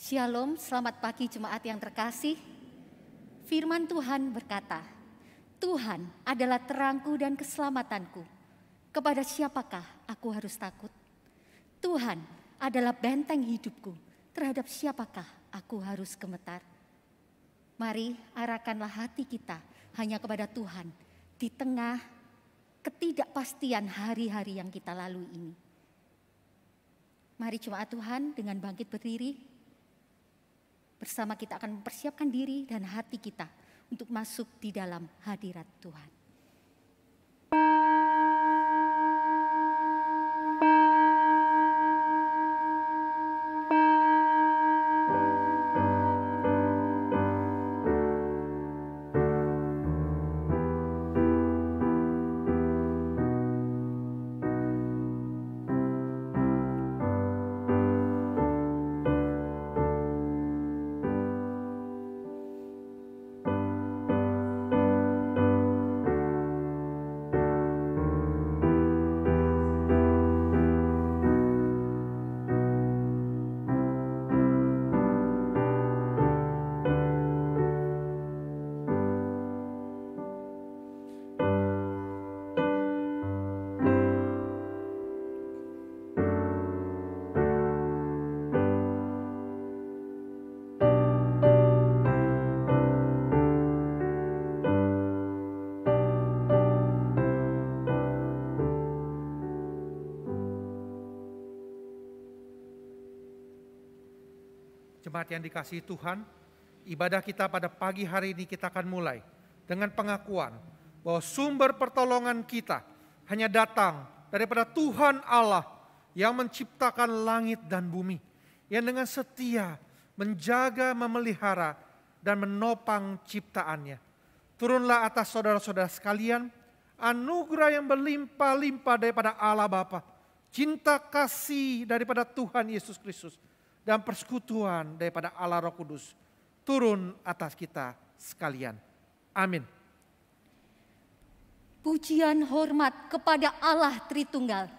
Shalom, selamat pagi jemaat yang terkasih. Firman Tuhan berkata, Tuhan adalah terangku dan keselamatanku. Kepada siapakah aku harus takut? Tuhan adalah benteng hidupku. Terhadap siapakah aku harus gemetar? Mari arahkanlah hati kita hanya kepada Tuhan di tengah ketidakpastian hari-hari yang kita lalui ini. Mari jemaat Tuhan dengan bangkit berdiri. Bersama kita akan mempersiapkan diri dan hati kita untuk masuk di dalam hadirat Tuhan. Jemaat yang dikasihi Tuhan, ibadah kita pada pagi hari ini kita akan mulai dengan pengakuan bahwa sumber pertolongan kita hanya datang daripada Tuhan Allah yang menciptakan langit dan bumi, yang dengan setia menjaga, memelihara, dan menopang ciptaannya. Turunlah atas saudara-saudara sekalian anugerah yang berlimpah-limpah daripada Allah Bapa, cinta kasih daripada Tuhan Yesus Kristus, dan persekutuan daripada Allah Roh Kudus turun atas kita sekalian. Amin. Pujian hormat kepada Allah Tritunggal.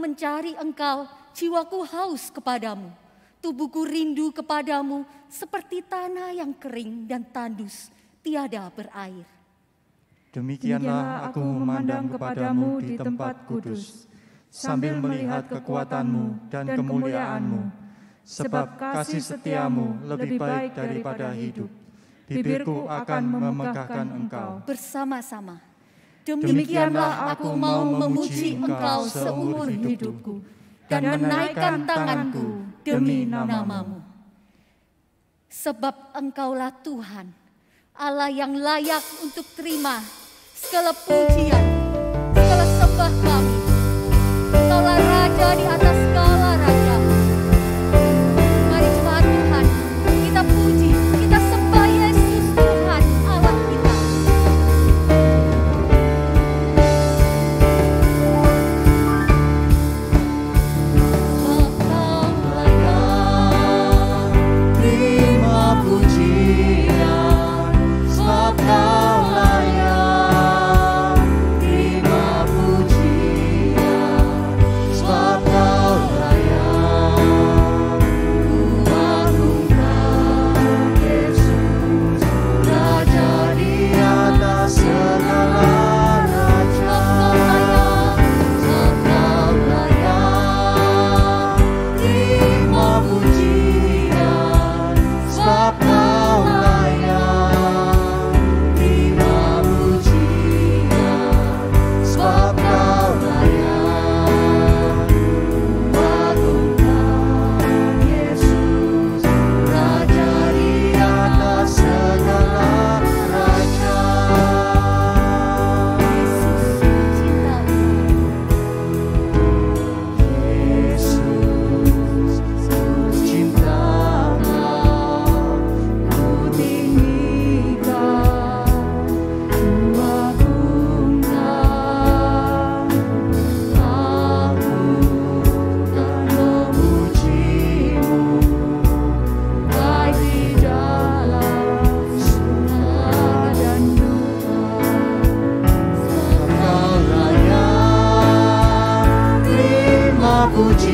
Mencari Engkau, jiwaku haus kepadamu, tubuhku rindu kepadamu seperti tanah yang kering dan tandus, tiada berair. Demikianlah aku memandang kepadamu di tempat kudus, sambil melihat kekuatanmu dan kemuliaanmu, sebab kasih setiamu lebih baik daripada hidup. Bibirku akan memegahkan Engkau. Bersama-sama. Demikianlah aku mau memuji Engkau seumur hidupku dan menaikkan tanganku demi nama-Mu. Sebab Engkaulah Tuhan, Allah yang layak untuk terima segala pujian, segala sembah kami. Engkaulah Raja di atas segala raja. Mari jemaat Tuhan, kita puji, kita sembah Yesus Tuhan Allah kita. Kau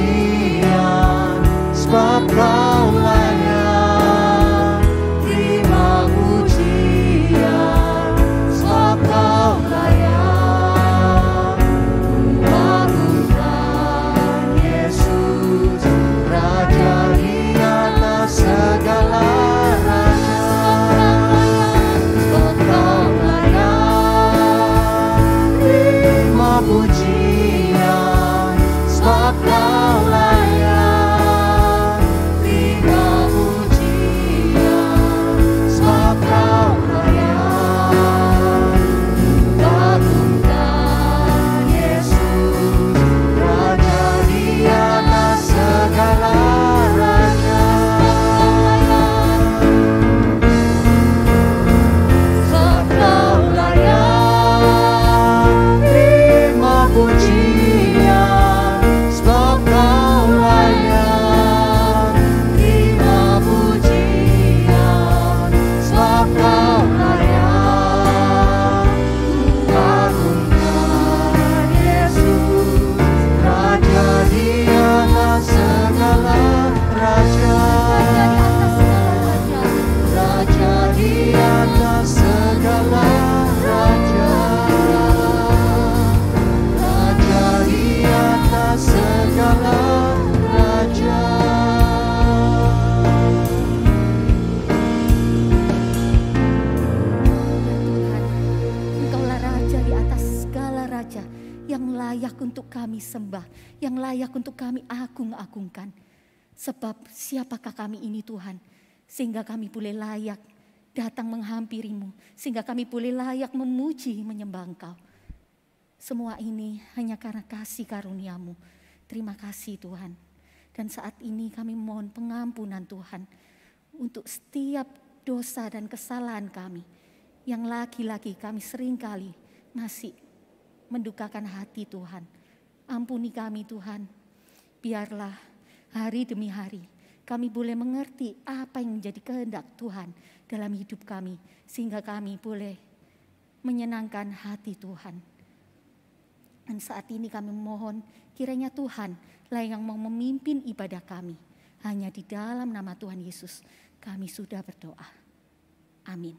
pujian, sebab Kau layak. Terima pujian, sebab Kau layak. Mengagungkan Yesus, Raja di atas segala raja. Sebab Kau layak. Terima pujian, sebab Kau layak. Terima pujian, sebab Kau layak. Mengagungkan Yesus, Raja di atas segala raja. Sebab Kau layak. Terima pujian, sebab Kau layak. Terima pujian, sebab Kau layak. Mengagungkan Yesus, Raja di atas segala raja. Raja di atas segala raja. Raja di atas segala raja. Engkaulah Raja di atas segala raja yang layak untuk kami sembah, yang layak untuk kami agung-agungkan. Sebab siapakah kami ini Tuhan, sehingga kami boleh layak datang menghampirimu, sehingga kami boleh layak memuji menyembah Engkau. Semua ini hanya karena kasih karunia-Mu. Terima kasih Tuhan. Dan saat ini kami mohon pengampunan Tuhan untuk setiap dosa dan kesalahan kami, yang lagi-lagi kami seringkali masih mendukakan hati Tuhan. Ampuni kami Tuhan. Biarlah hari demi hari kami boleh mengerti apa yang menjadi kehendak Tuhan dalam hidup kami, sehingga kami boleh menyenangkan hati Tuhan. Dan saat ini kami mohon kiranya Tuhan lah yang mau memimpin ibadah kami. Hanya di dalam nama Tuhan Yesus kami sudah berdoa. Amin.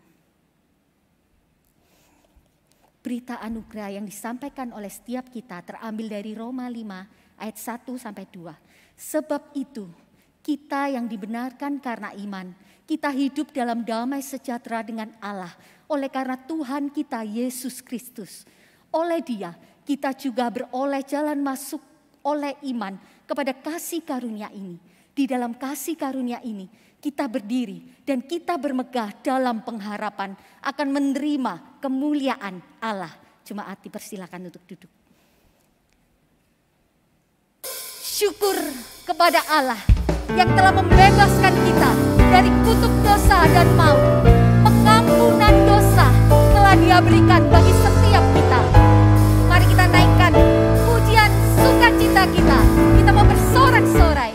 Berita anugerah yang disampaikan oleh setiap kita terambil dari Roma 5 ayat 1-2. Sebab itu kita yang dibenarkan karena iman, kita hidup dalam damai sejahtera dengan Allah oleh karena Tuhan kita Yesus Kristus. Oleh Dia kita juga beroleh jalan masuk oleh iman kepada kasih karunia ini. Di dalam kasih karunia ini kita berdiri dan kita bermegah dalam pengharapan akan menerima kemuliaan Allah. Jemaat dipersilakan untuk duduk. Syukur kepada Allah yang telah membebaskan kita dari kutuk dosa dan maut. Pengampunan dosa telah Dia berikan bagi setiap kita. Mari kita naikkan pujian sukacita kita. Kita mau bersorak-sorai.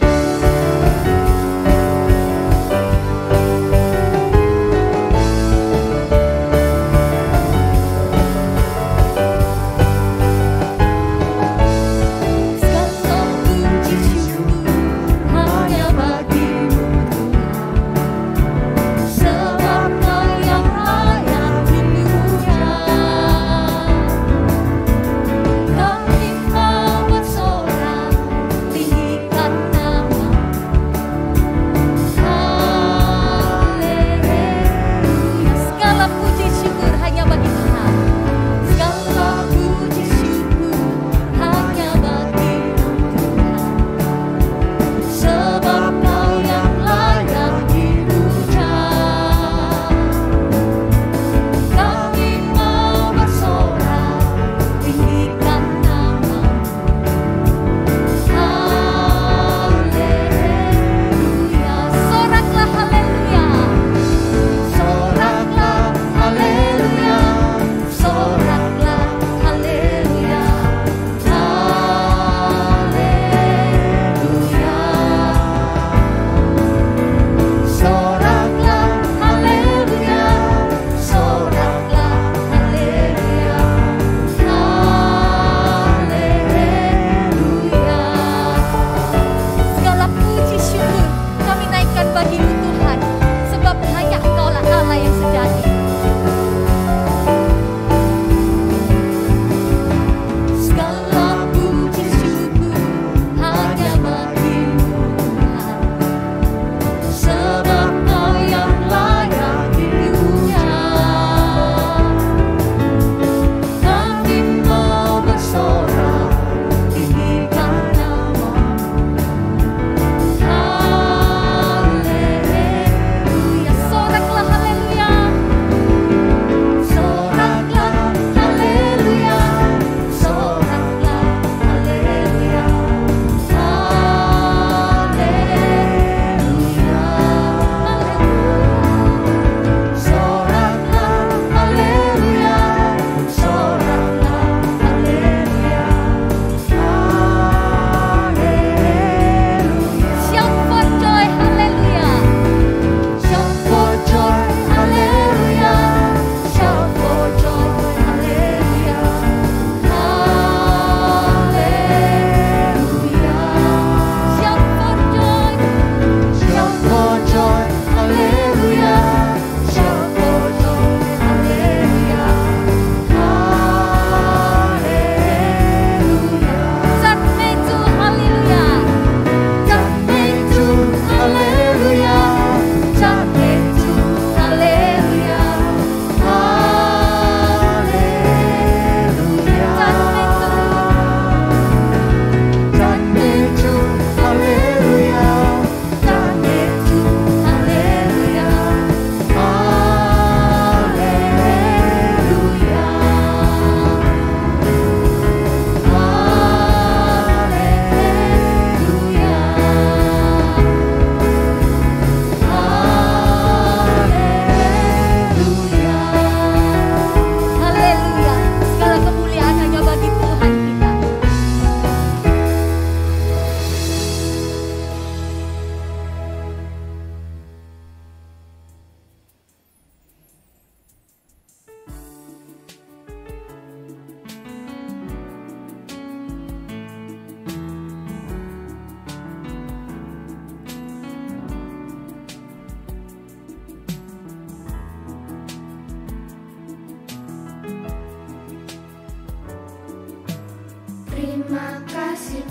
Kami mau bersorak tinggikan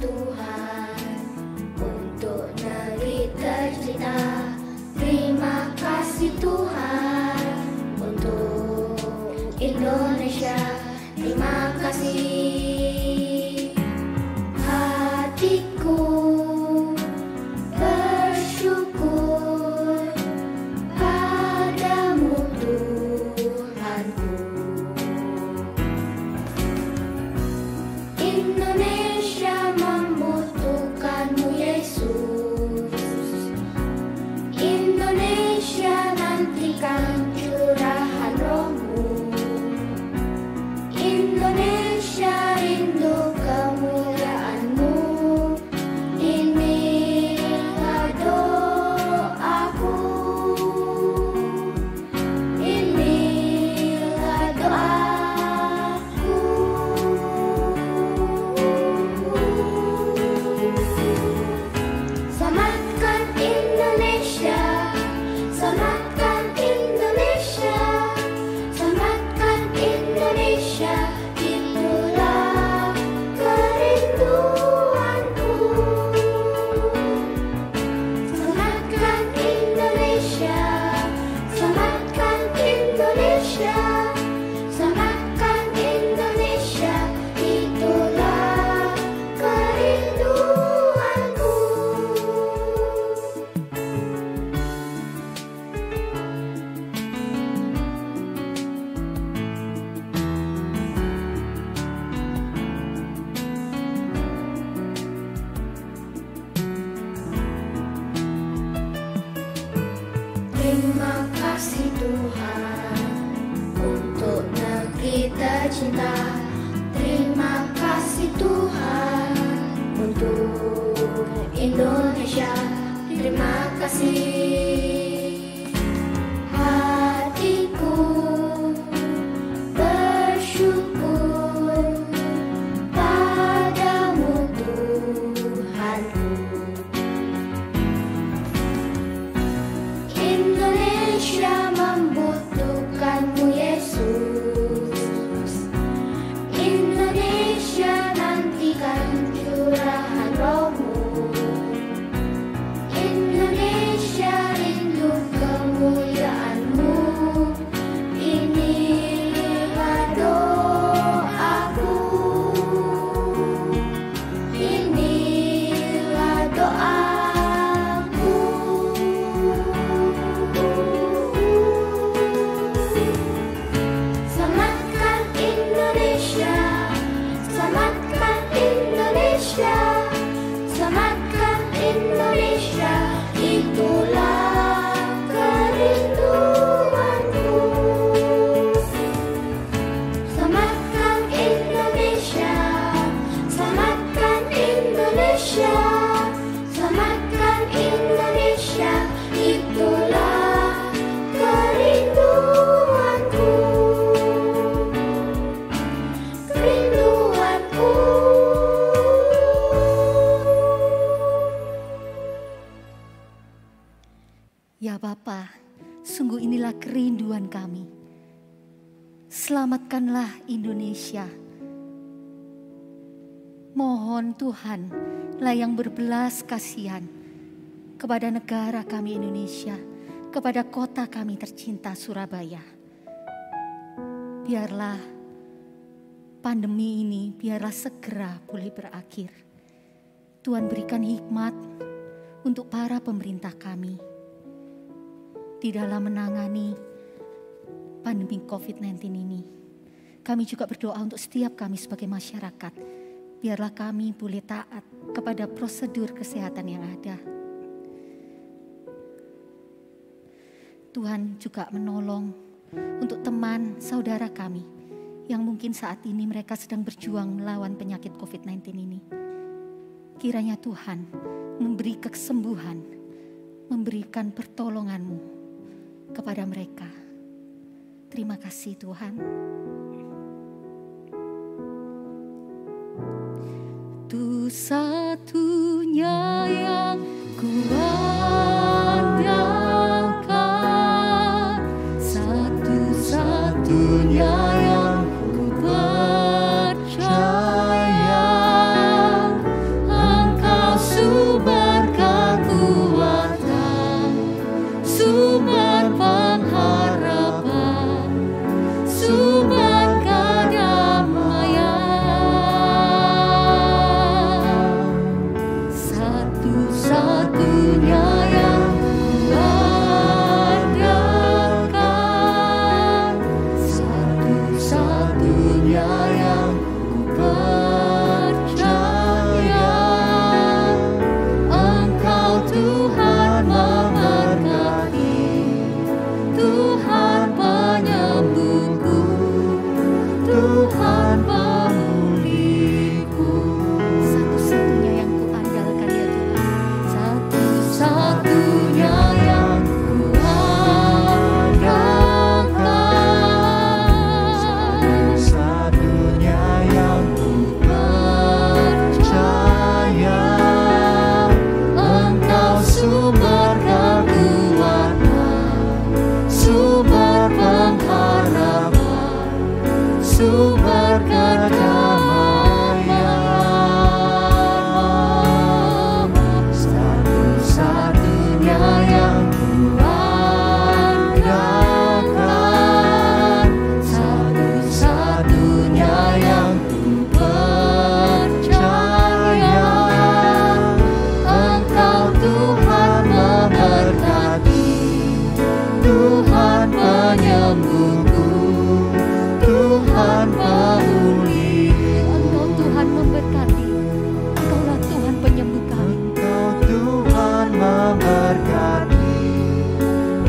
Tuhan untuk negeri tercinta. Terima kasih Tuhan untuk Indonesia. Terima kasih. Hatiku bersyukur padamu Tuhanku. Indonesia membutuhkanmu Yesus. Indonesia nantikan curahan Roh-Mu. Indonesia rindu kemuliaan-Mu. Inilah doaku. Inilah doaku. Selamatkan Indonesia. Selamatkan Indonesia. Selamatkan Indonesia. Itulah kerinduanku. Selamatkan Indonesia. Selamatkan Indonesia. Selamatkan Indonesia. Itulah kerinduanku. Terima kasih Tuhan untuk negeri tercinta. Terima kasih Tuhan untuk Indonesia. Terima kasih. Hatiku bersyukur padamu Tuhanku. Indonesia membutuhkanmu Yesus. Indonesia nantikan curahan Roh-Mu. Indonesia rindu kemuliaan-Mu. Inilah doaku. Inilah doaku. Selamatkan Indonesia. Selamatkan Indonesia. Selamatkan Indonesia. Itulah kerinduanku. Selamatkan Indonesia. Selamatkan Indonesia. Selamatkan Indonesia. Itulah kerinduanku. Kerinduanku. Ya Bapa, sungguh inilah kerinduan kami. Selamatkanlah Indonesia. Mohon Tuhanlah yang berbelas kasihan kepada negara kami Indonesia, kepada kota kami tercinta Surabaya. Biarlah pandemi ini biarlah segera pulih berakhir. Tuhan berikan hikmat untuk para pemerintah kami di dalam menangani pandemi COVID-19 ini. Kami juga berdoa untuk setiap kami sebagai masyarakat. Biarlah kami boleh taat kepada prosedur kesehatan yang ada. Tuhan juga menolong untuk teman saudara kami yang mungkin saat ini mereka sedang berjuang melawan penyakit COVID-19 ini. Kiranya Tuhan memberi kesembuhan, memberikan pertolongan-Mu kepada mereka. Terima kasih Tuhan. Tu satunya yang kuandalkan, satu-satunya yang ku percaya. satu-satunya yang kuandalkan, satu-satunya yang kupercaya. Engkau Tuhan memberkati, Tuhan penyembuhku, Tuhan pemulihku. Satu-satunya yang kuandalkan ya Tuhan, satu-satunya yang kuandalkan, satu-satunya yang kupercaya. Engkau sumber kekuatan, sumber pengharapan, sumber kedamaian. Satu-satunya yang kuandalkan, satu-satunya yang kupercaya. Engkau Tuhan memberkati, Tuhan penyembuhku, Tuhan pemulih. Engkau Tuhan memberkati, Engkaulah Tuhan penyembuh kami. Engkau Tuhan memberkati,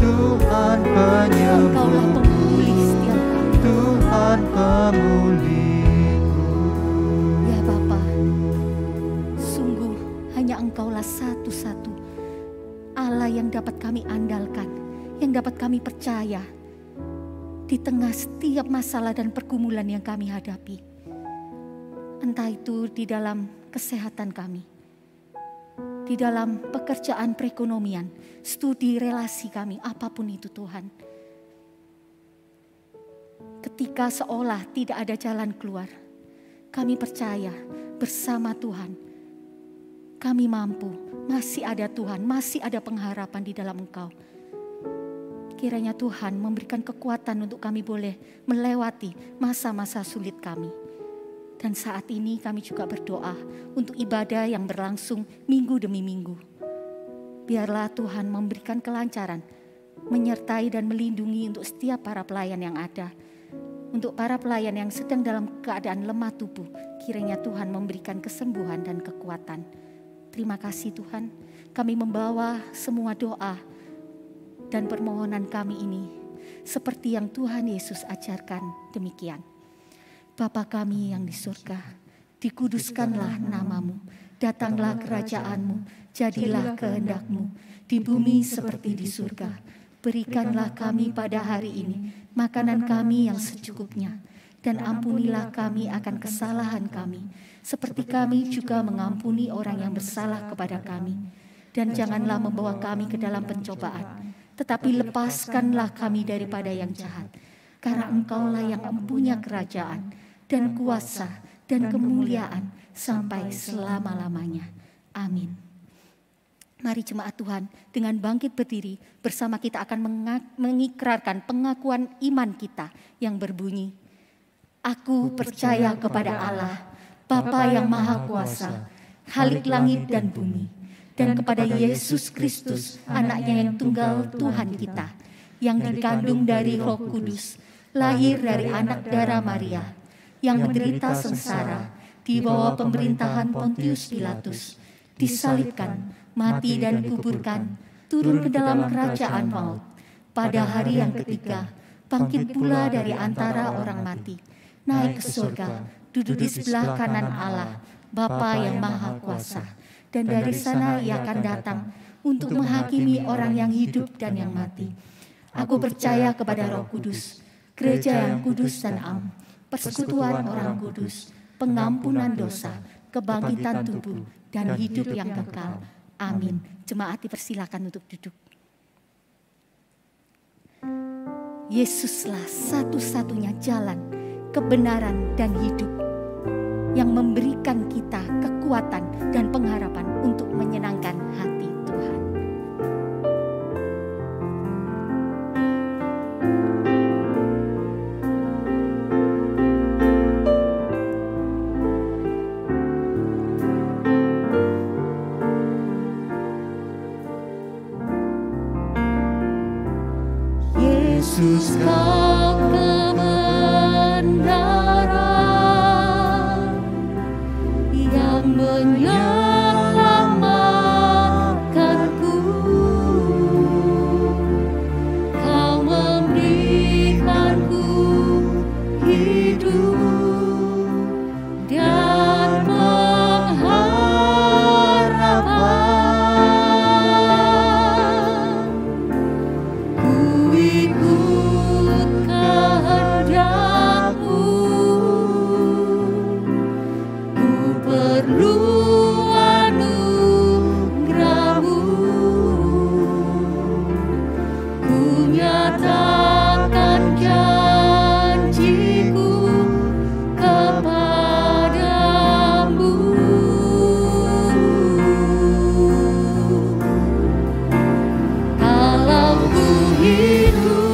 Tuhan Engkaulah penyembuh, pemulih setiap kami. Tuhan pemulihku. Ya Bapa, sungguh hanya Engkaulah satu-satu Allah yang dapat kami andalkan, yang dapat kami percaya di tengah setiap masalah dan pergumulan yang kami hadapi. Entah itu di dalam kesehatan kami, di dalam pekerjaan perekonomian, studi relasi kami, apapun itu Tuhan. Ketika seolah tidak ada jalan keluar, kami percaya bersama Tuhan kami mampu, masih ada Tuhan, masih ada pengharapan di dalam Engkau. Kiranya Tuhan memberikan kekuatan untuk kami boleh melewati masa-masa sulit kami. Dan saat ini kami juga berdoa untuk ibadah yang berlangsung minggu demi minggu. Biarlah Tuhan memberikan kelancaran, menyertai dan melindungi untuk setiap para pelayan yang ada. Untuk para pelayan yang sedang dalam keadaan lemah tubuh, kiranya Tuhan memberikan kesembuhan dan kekuatan. Terima kasih Tuhan, kami membawa semua doa dan permohonan kami ini seperti yang Tuhan Yesus ajarkan demikian. Bapa kami yang di surga, dikuduskanlah namamu, datanglah kerajaanmu, jadilah kehendak-Mu di bumi seperti di surga. Berikanlah kami pada hari ini makanan kami yang secukupnya, dan ampunilah kami akan kesalahan kami, seperti kami juga mengampuni orang yang bersalah kepada kami. Dan janganlah membawa kami ke dalam pencobaan, tetapi lepaskanlah kami daripada yang jahat. Karena Engkaulah yang mempunyai kerajaan dan kuasa dan kemuliaan sampai selama-lamanya. Amin. Mari jemaat Tuhan, dengan bangkit berdiri bersama kita akan mengikrarkan pengakuan iman kita yang berbunyi, Aku percaya kepada Allah, Bapa yang Maha Kuasa, Khalik langit dan bumi, dan kepada Yesus Kristus, anaknya yang tunggal Tuhan kita, yang dikandung dari Roh Kudus, lahir dari anak darah Maria, yang menderita sengsara di bawah pemerintahan Pontius Pilatus, disalibkan, mati dan dikuburkan, turun ke dalam kerajaan maut. Pada hari yang ketiga, bangkit pula dari antara orang mati, naik ke surga, duduk di sebelah kanan Allah, Bapa yang Maha Kuasa. Dan dari sana Ia akan datang untuk menghakimi orang yang hidup dan yang mati. Aku percaya kepada Roh Kudus, gereja yang kudus dan am, persekutuan orang kudus, pengampunan dosa, kebangkitan tubuh, dan hidup yang kekal. Amin. Jemaat dipersilakan untuk duduk. Yesuslah satu-satunya jalan, kebenaran, dan hidup yang memberikan kita kekuatan dan pengharapan untuk menyenangkan hati Tuhan. Yesus Kau kebenaran yang menyelamatkanku. Kau memberikanku hidup dan pengharapan. Ku ikut kehendak-Mu, ku perlu anugerah-Mu. Ku nyatakan janjiku kepadamu. Kalau ku hidup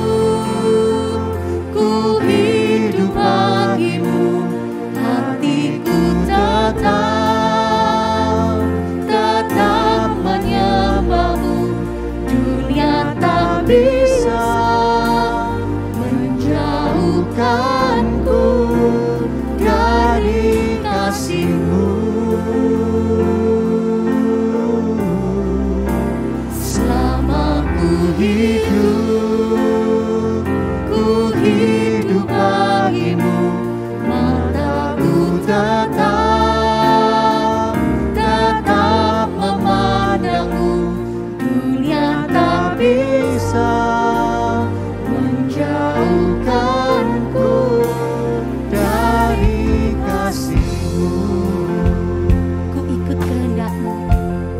bagimu, hatiku tetap menyembah-Mu. Dunia tak bisa menjauhkanku dari kasih-Mu. Selama ku hidup bagimu, mataku tetap memandang-Mu. Dunia tak bisa menjauhkanku dari kasih-Mu. Ku ikut kehendak-Mu,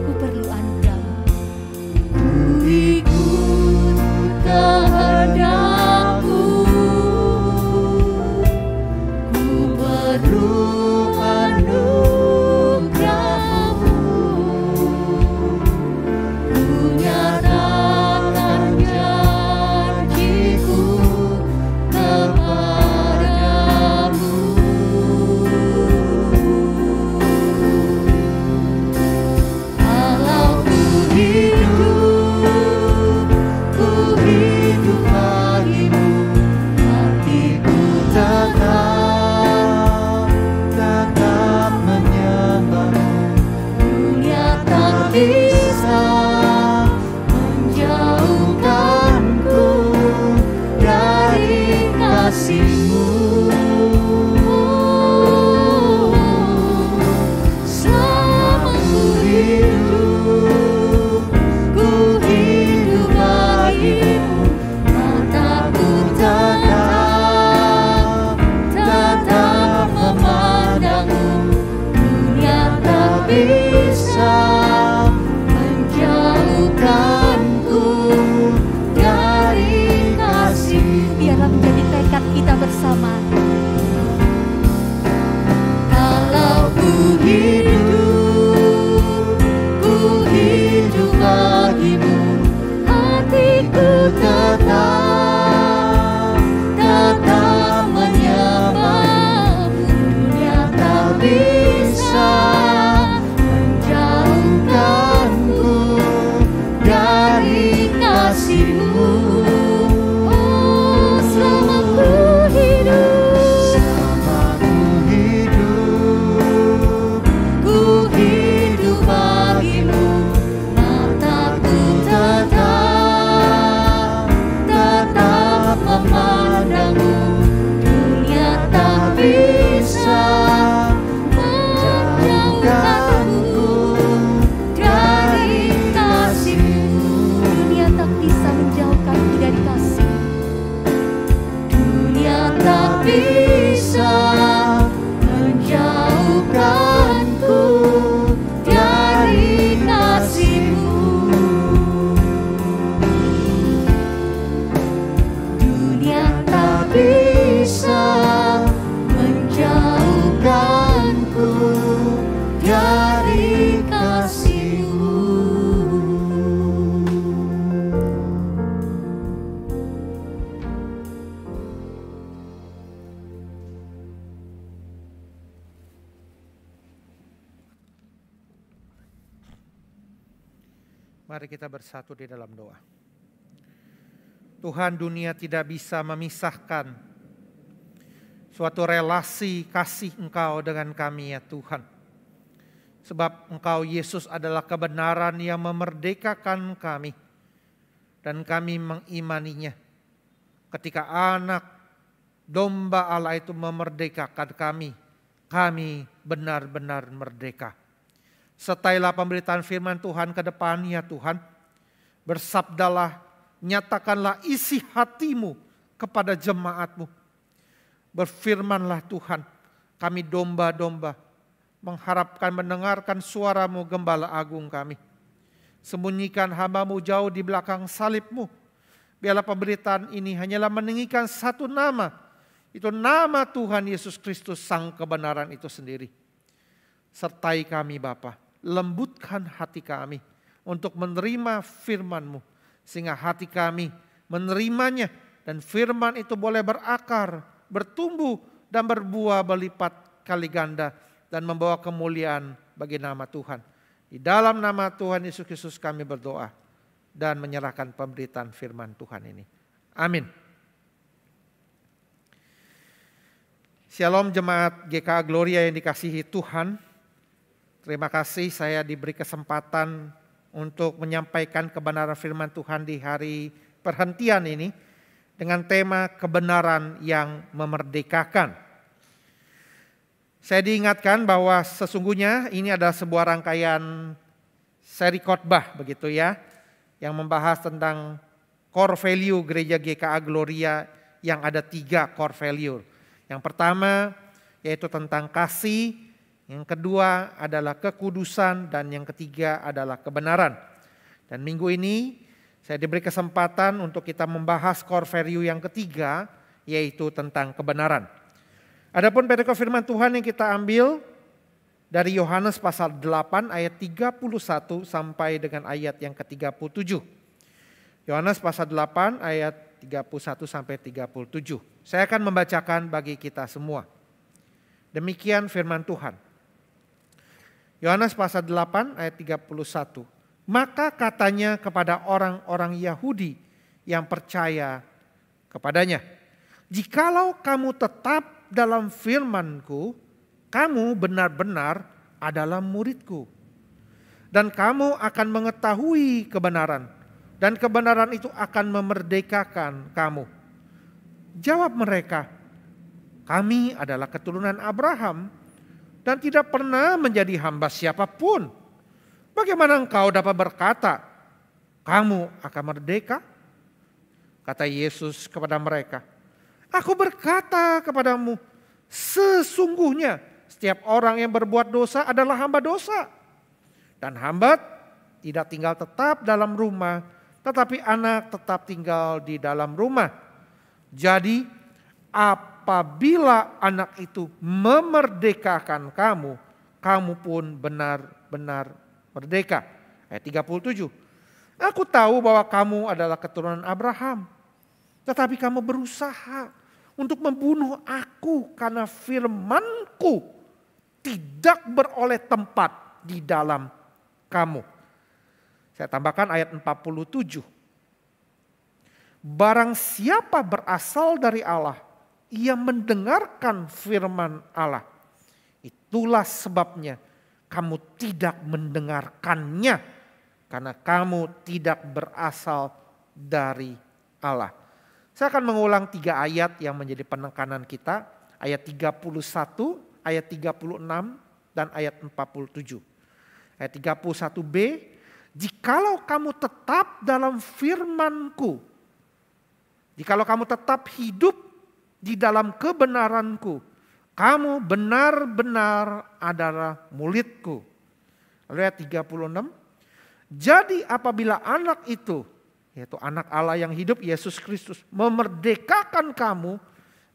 ku perlu anugerah-Mu. Ku ikut kehendak-Mu, ku perlu anugerah-Mu. Ku nyatakan janjiku kepadamu. Kalau ku hidup bagimu, hatiku tetap menyembah-Mu. Dunia tak bisa menjauhkanku dari kasih-Mu. Selama ku hidup bagimu, mataku tetap memandang-Mu. Dunia tak bisa menjauhkanku dari kasih. Biarlah menjadi tekad kita bersama. Kalau ku hidup bagimu, hatiku tetap menyembah-Mu. Dunia tak bisa menjauhkanku dari kasih-Mu. Oh, selama ku hidup bagimu, mataku tetap memandang-Mu. Dunia tak bisa menjauhkanku dari kasih-Mu. Dunia tak bisa menjauhkanku dari kasih. Dunia tak bisa menjauhkanku dari kasih-Mu. Dunia tak bisa menjauhkanku dari kasih-Mu. Mari kita bersatu di dalam doa. Tuhan, dunia tidak bisa memisahkan suatu relasi kasih Engkau dengan kami ya Tuhan. Sebab Engkau Yesus adalah kebenaran yang memerdekakan kami. Dan kami mengimaninya. Ketika anak domba Allah itu memerdekakan kami, kami benar-benar merdeka. Sertailah pemberitaan firman Tuhan ke depan ya Tuhan. Bersabdalah, nyatakanlah isi hatimu kepada jemaat-Mu. Berfirmanlah Tuhan, kami domba-domba mengharapkan mendengarkan suara-Mu Gembala Agung kami. Sembunyikan hamba-Mu jauh di belakang salib-Mu. Biarlah pemberitaan ini hanyalah meninggikan satu nama. Itu nama Tuhan Yesus Kristus Sang kebenaran itu sendiri. Sertai kami Bapa, lembutkan hati kami untuk menerima firman-Mu. Sehingga hati kami menerimanya dan firman itu boleh berakar, bertumbuh dan berbuah berlipat kali ganda dan membawa kemuliaan bagi nama Tuhan. Di dalam nama Tuhan Yesus Kristus kami berdoa dan menyerahkan pemberitaan firman Tuhan ini. Amin. Shalom jemaat GKA Gloria yang dikasihi Tuhan. Terima kasih saya diberi kesempatan untuk menyampaikan kebenaran firman Tuhan di hari perhentian ini dengan tema kebenaran yang memerdekakan. Saya diingatkan bahwa sesungguhnya ini adalah sebuah rangkaian seri khotbah begitu ya, yang membahas tentang core value gereja GKA Gloria yang ada 3 core value. Yang pertama yaitu tentang kasih, yang kedua adalah kekudusan, dan yang ketiga adalah kebenaran. Dan minggu ini saya diberi kesempatan untuk kita membahas core value yang ketiga, yaitu tentang kebenaran. Adapun perikop firman Tuhan yang kita ambil dari Yohanes pasal 8 ayat 31 sampai dengan ayat yang ke-37. Yohanes pasal 8 ayat 31 sampai 37. Saya akan membacakan bagi kita semua. Demikian firman Tuhan. Yohanes pasal 8 ayat 31. Maka katanya kepada orang-orang Yahudi yang percaya kepadanya, jikalau kamu tetap dalam firman-Ku, kamu benar-benar adalah murid-Ku. Dan kamu akan mengetahui kebenaran, dan kebenaran itu akan memerdekakan kamu. Jawab mereka, kami adalah keturunan Abraham dan tidak pernah menjadi hamba siapapun. Bagaimana engkau dapat berkata, kamu akan merdeka? Kata Yesus kepada mereka, aku berkata kepadamu, sesungguhnya setiap orang yang berbuat dosa adalah hamba dosa. Dan hamba tidak tinggal tetap dalam rumah, tetapi anak tetap tinggal di dalam rumah. Jadi apabila anak itu memerdekakan kamu, kamu pun benar-benar merdeka. Ayat 37. Aku tahu bahwa kamu adalah keturunan Abraham, tetapi kamu berusaha untuk membunuh aku karena firman-Ku tidak beroleh tempat di dalam kamu. Saya tambahkan ayat 47. Barang siapa berasal dari Allah, ia mendengarkan firman Allah. Itulah sebabnya kamu tidak mendengarkannya, karena kamu tidak berasal dari Allah. Saya akan mengulang 3 ayat yang menjadi penekanan kita. Ayat 31, ayat 36, dan ayat 47. Ayat 31b, jikalau kamu tetap dalam firman-Ku, jikalau kamu tetap hidup di dalam kebenaran-Ku, kamu benar-benar adalah murid-Ku. Lalu ayat 36, jadi apabila anak itu, yaitu anak Allah yang hidup Yesus Kristus, memerdekakan kamu,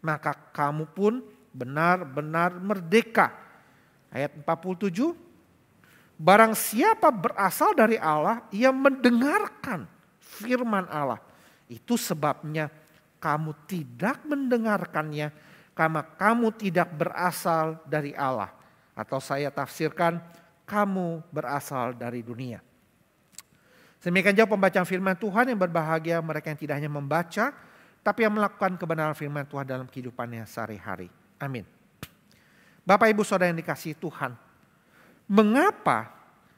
maka kamu pun benar-benar merdeka. Ayat 47, barang siapa berasal dari Allah, ia mendengarkan firman Allah. Itu sebabnya kamu tidak mendengarkannya, karena kamu tidak berasal dari Allah. Atau saya tafsirkan, kamu berasal dari dunia. Demikian jauh pembacaan firman Tuhan, yang berbahagia mereka yang tidak hanya membaca, tapi yang melakukan kebenaran firman Tuhan dalam kehidupannya sehari-hari. Amin. Bapak Ibu Saudara yang dikasihi Tuhan, mengapa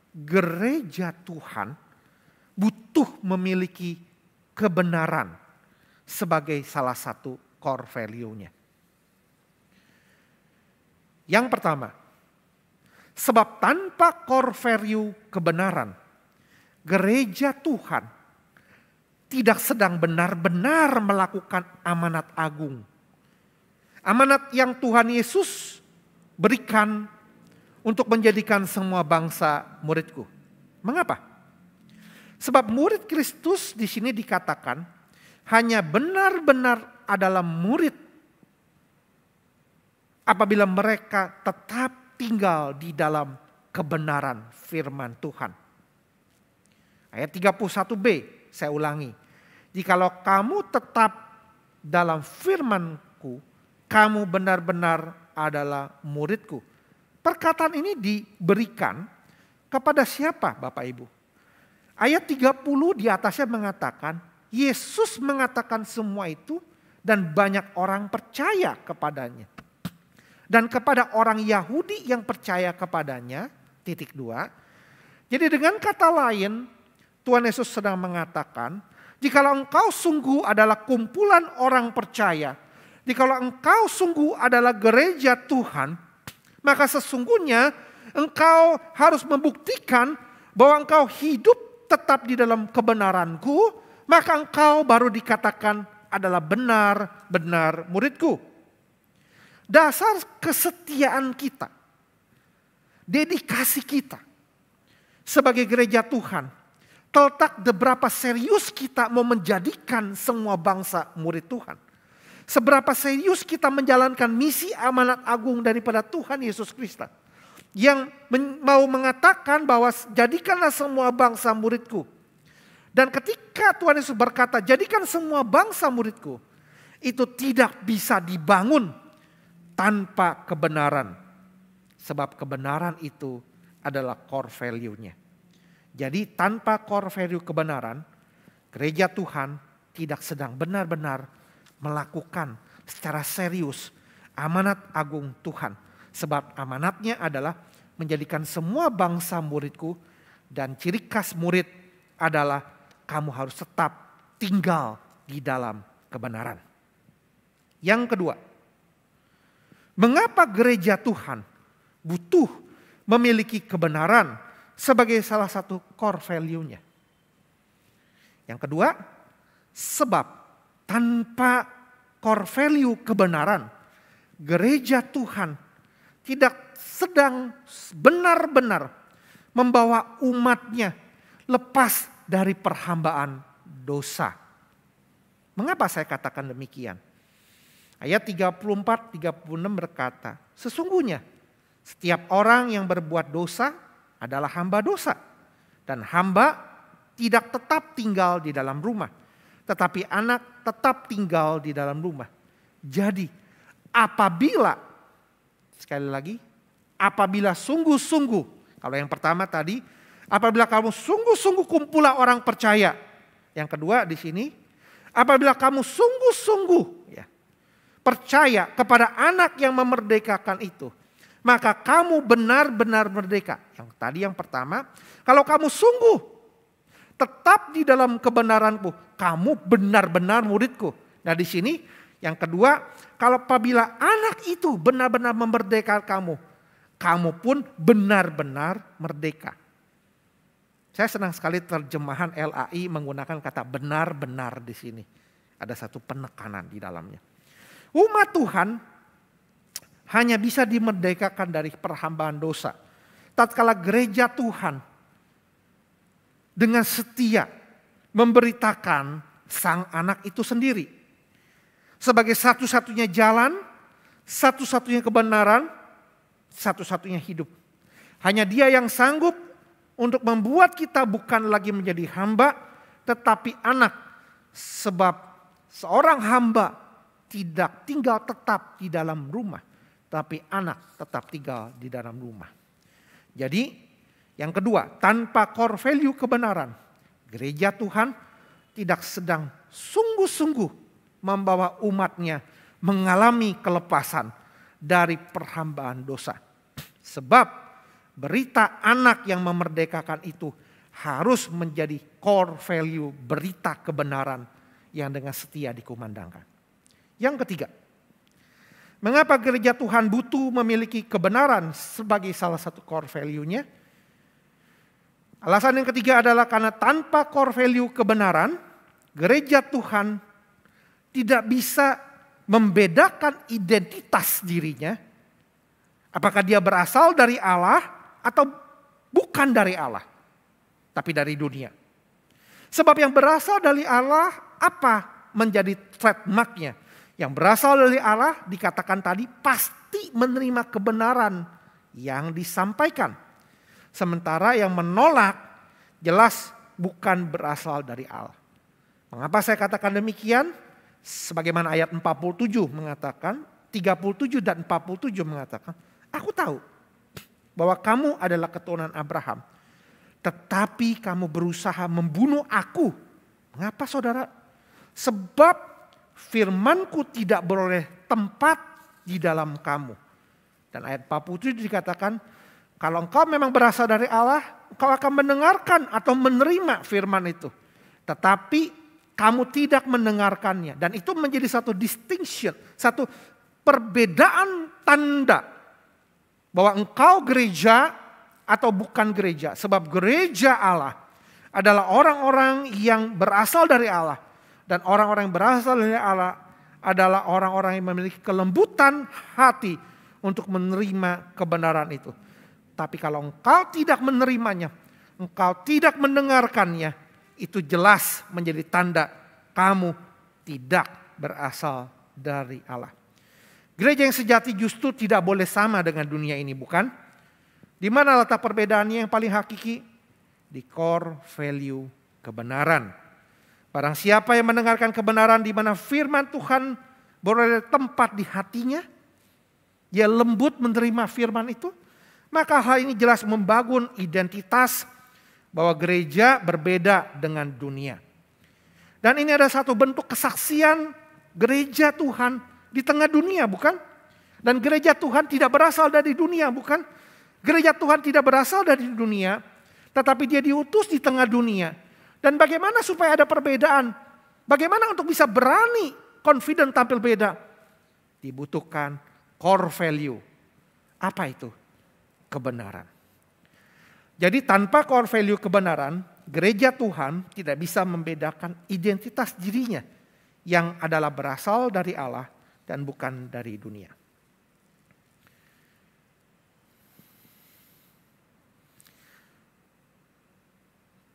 gereja Tuhan butuh memiliki kebenaran sebagai salah satu core value-nya? Yang pertama, sebab tanpa core value kebenaran, gereja Tuhan tidak sedang benar-benar melakukan amanat agung. Amanat yang Tuhan Yesus berikan untuk menjadikan semua bangsa muridku. Mengapa? Sebab murid Kristus di sini dikatakan hanya benar-benar adalah murid apabila mereka tetap tinggal di dalam kebenaran firman Tuhan. Ayat 31b, saya ulangi. Jikalau kamu tetap dalam firman-Ku, kamu benar-benar adalah murid-Ku. Perkataan ini diberikan kepada siapa Bapak Ibu? Ayat 30 di atasnya mengatakan, Yesus mengatakan semua itu dan banyak orang percaya kepadanya. Dan kepada orang Yahudi yang percaya kepadanya, titik 2. Jadi dengan kata lain, Tuhan Yesus sedang mengatakan, jikalau engkau sungguh adalah kumpulan orang percaya, jikalau engkau sungguh adalah gereja Tuhan, maka sesungguhnya engkau harus membuktikan bahwa engkau hidup tetap di dalam kebenaranku, maka engkau baru dikatakan adalah benar-benar muridku. Dasar kesetiaan kita, dedikasi kita sebagai gereja Tuhan, terletak seberapa serius kita mau menjadikan semua bangsa murid Tuhan. Seberapa serius kita menjalankan misi amanat agung daripada Tuhan Yesus Kristus. Yang mau mengatakan bahwa jadikanlah semua bangsa muridku. Dan ketika Tuhan Yesus berkata jadikan semua bangsa muridku, itu tidak bisa dibangun tanpa kebenaran. Sebab kebenaran itu adalah core value-nya. Jadi tanpa core value kebenaran, gereja Tuhan tidak sedang benar-benar melakukan secara serius amanat agung Tuhan. Sebab amanatnya adalah menjadikan semua bangsa muridku, dan ciri khas murid adalah kamu harus tetap tinggal di dalam kebenaran. Yang kedua, mengapa gereja Tuhan butuh memiliki kebenaran sebagai salah satu core value-nya? Yang kedua, sebab tanpa core value kebenaran, gereja Tuhan tidak sedang benar-benar membawa umatnya lepas dari perhambaan dosa. Mengapa saya katakan demikian? Ayat 34-36 berkata, sesungguhnya setiap orang yang berbuat dosa adalah hamba dosa. Dan hamba tidak tetap tinggal di dalam rumah, tetapi anak tetap tinggal di dalam rumah. Jadi apabila, sekali lagi, apabila sungguh-sungguh, kalau yang pertama tadi, apabila kamu sungguh-sungguh kumpulan orang percaya. Yang kedua di sini, apabila kamu sungguh-sungguh percaya kepada anak yang memerdekakan itu, maka kamu benar-benar merdeka. Yang tadi yang pertama, kalau kamu sungguh tetap di dalam kebenaranku, kamu benar-benar muridku. Nah di sini yang kedua, kalau apabila anak itu benar-benar memerdekakan kamu, kamu pun benar-benar merdeka. Saya senang sekali terjemahan LAI menggunakan kata benar-benar di sini. Ada satu penekanan di dalamnya. Umat Tuhan hanya bisa dimerdekakan dari perhambaan dosa tatkala gereja Tuhan dengan setia memberitakan sang anak itu sendiri sebagai satu-satunya jalan, satu-satunya kebenaran, satu-satunya hidup. Hanya Dia yang sanggup untuk membuat kita bukan lagi menjadi hamba, tetapi anak. Sebab seorang hamba tidak tinggal tetap di dalam rumah, tapi anak tetap tinggal di dalam rumah. Jadi yang kedua, tanpa core value kebenaran, Gereja Tuhan tidak sedang sungguh-sungguh membawa umatnya mengalami kelepasan dari perhambaan dosa. Sebab berita anak yang memerdekakan itu harus menjadi core value berita kebenaran yang dengan setia dikumandangkan. Yang ketiga, mengapa gereja Tuhan butuh memiliki kebenaran sebagai salah satu core value-nya? Alasan yang ketiga adalah karena tanpa core value kebenaran, gereja Tuhan tidak bisa membedakan identitas dirinya. Apakah dia berasal dari Allah atau bukan dari Allah, tapi dari dunia. Sebab yang berasal dari Allah apa menjadi trademarknya? Yang berasal dari Allah dikatakan tadi pasti menerima kebenaran yang disampaikan. Sementara yang menolak jelas bukan berasal dari Allah. Mengapa saya katakan demikian? Sebagaimana ayat 47 mengatakan, 37 dan 47 mengatakan, aku tahu bahwa kamu adalah keturunan Abraham, tetapi kamu berusaha membunuh aku. Mengapa saudara? Sebab firmanku tidak beroleh tempat di dalam kamu. Dan ayat 47 dikatakan, kalau engkau memang berasal dari Allah, engkau akan mendengarkan atau menerima firman itu. Tetapi kamu tidak mendengarkannya. Dan itu menjadi satu distinction, satu perbedaan tanda bahwa engkau gereja atau bukan gereja. Sebab gereja Allah adalah orang-orang yang berasal dari Allah. Dan orang-orang yang berasal dari Allah adalah orang-orang yang memiliki kelembutan hati untuk menerima kebenaran itu. Tapi kalau engkau tidak menerimanya, engkau tidak mendengarkannya, itu jelas menjadi tanda kamu tidak berasal dari Allah. Gereja yang sejati justru tidak boleh sama dengan dunia ini, bukan? Di mana letak perbedaannya yang paling hakiki? Di core value kebenaran. Barang siapa yang mendengarkan kebenaran di mana firman Tuhan berada tempat di hatinya, dia lembut menerima firman itu, maka hal ini jelas membangun identitas bahwa gereja berbeda dengan dunia. Dan ini ada satu bentuk kesaksian gereja Tuhan di tengah dunia, bukan? Dan gereja Tuhan tidak berasal dari dunia, bukan? Gereja Tuhan tidak berasal dari dunia, tetapi dia diutus di tengah dunia. Dan bagaimana supaya ada perbedaan? Bagaimana untuk bisa berani, confident tampil beda? Dibutuhkan core value. Apa itu? Kebenaran. Jadi tanpa core value kebenaran, gereja Tuhan tidak bisa membedakan identitas dirinya yang adalah berasal dari Allah dan bukan dari dunia.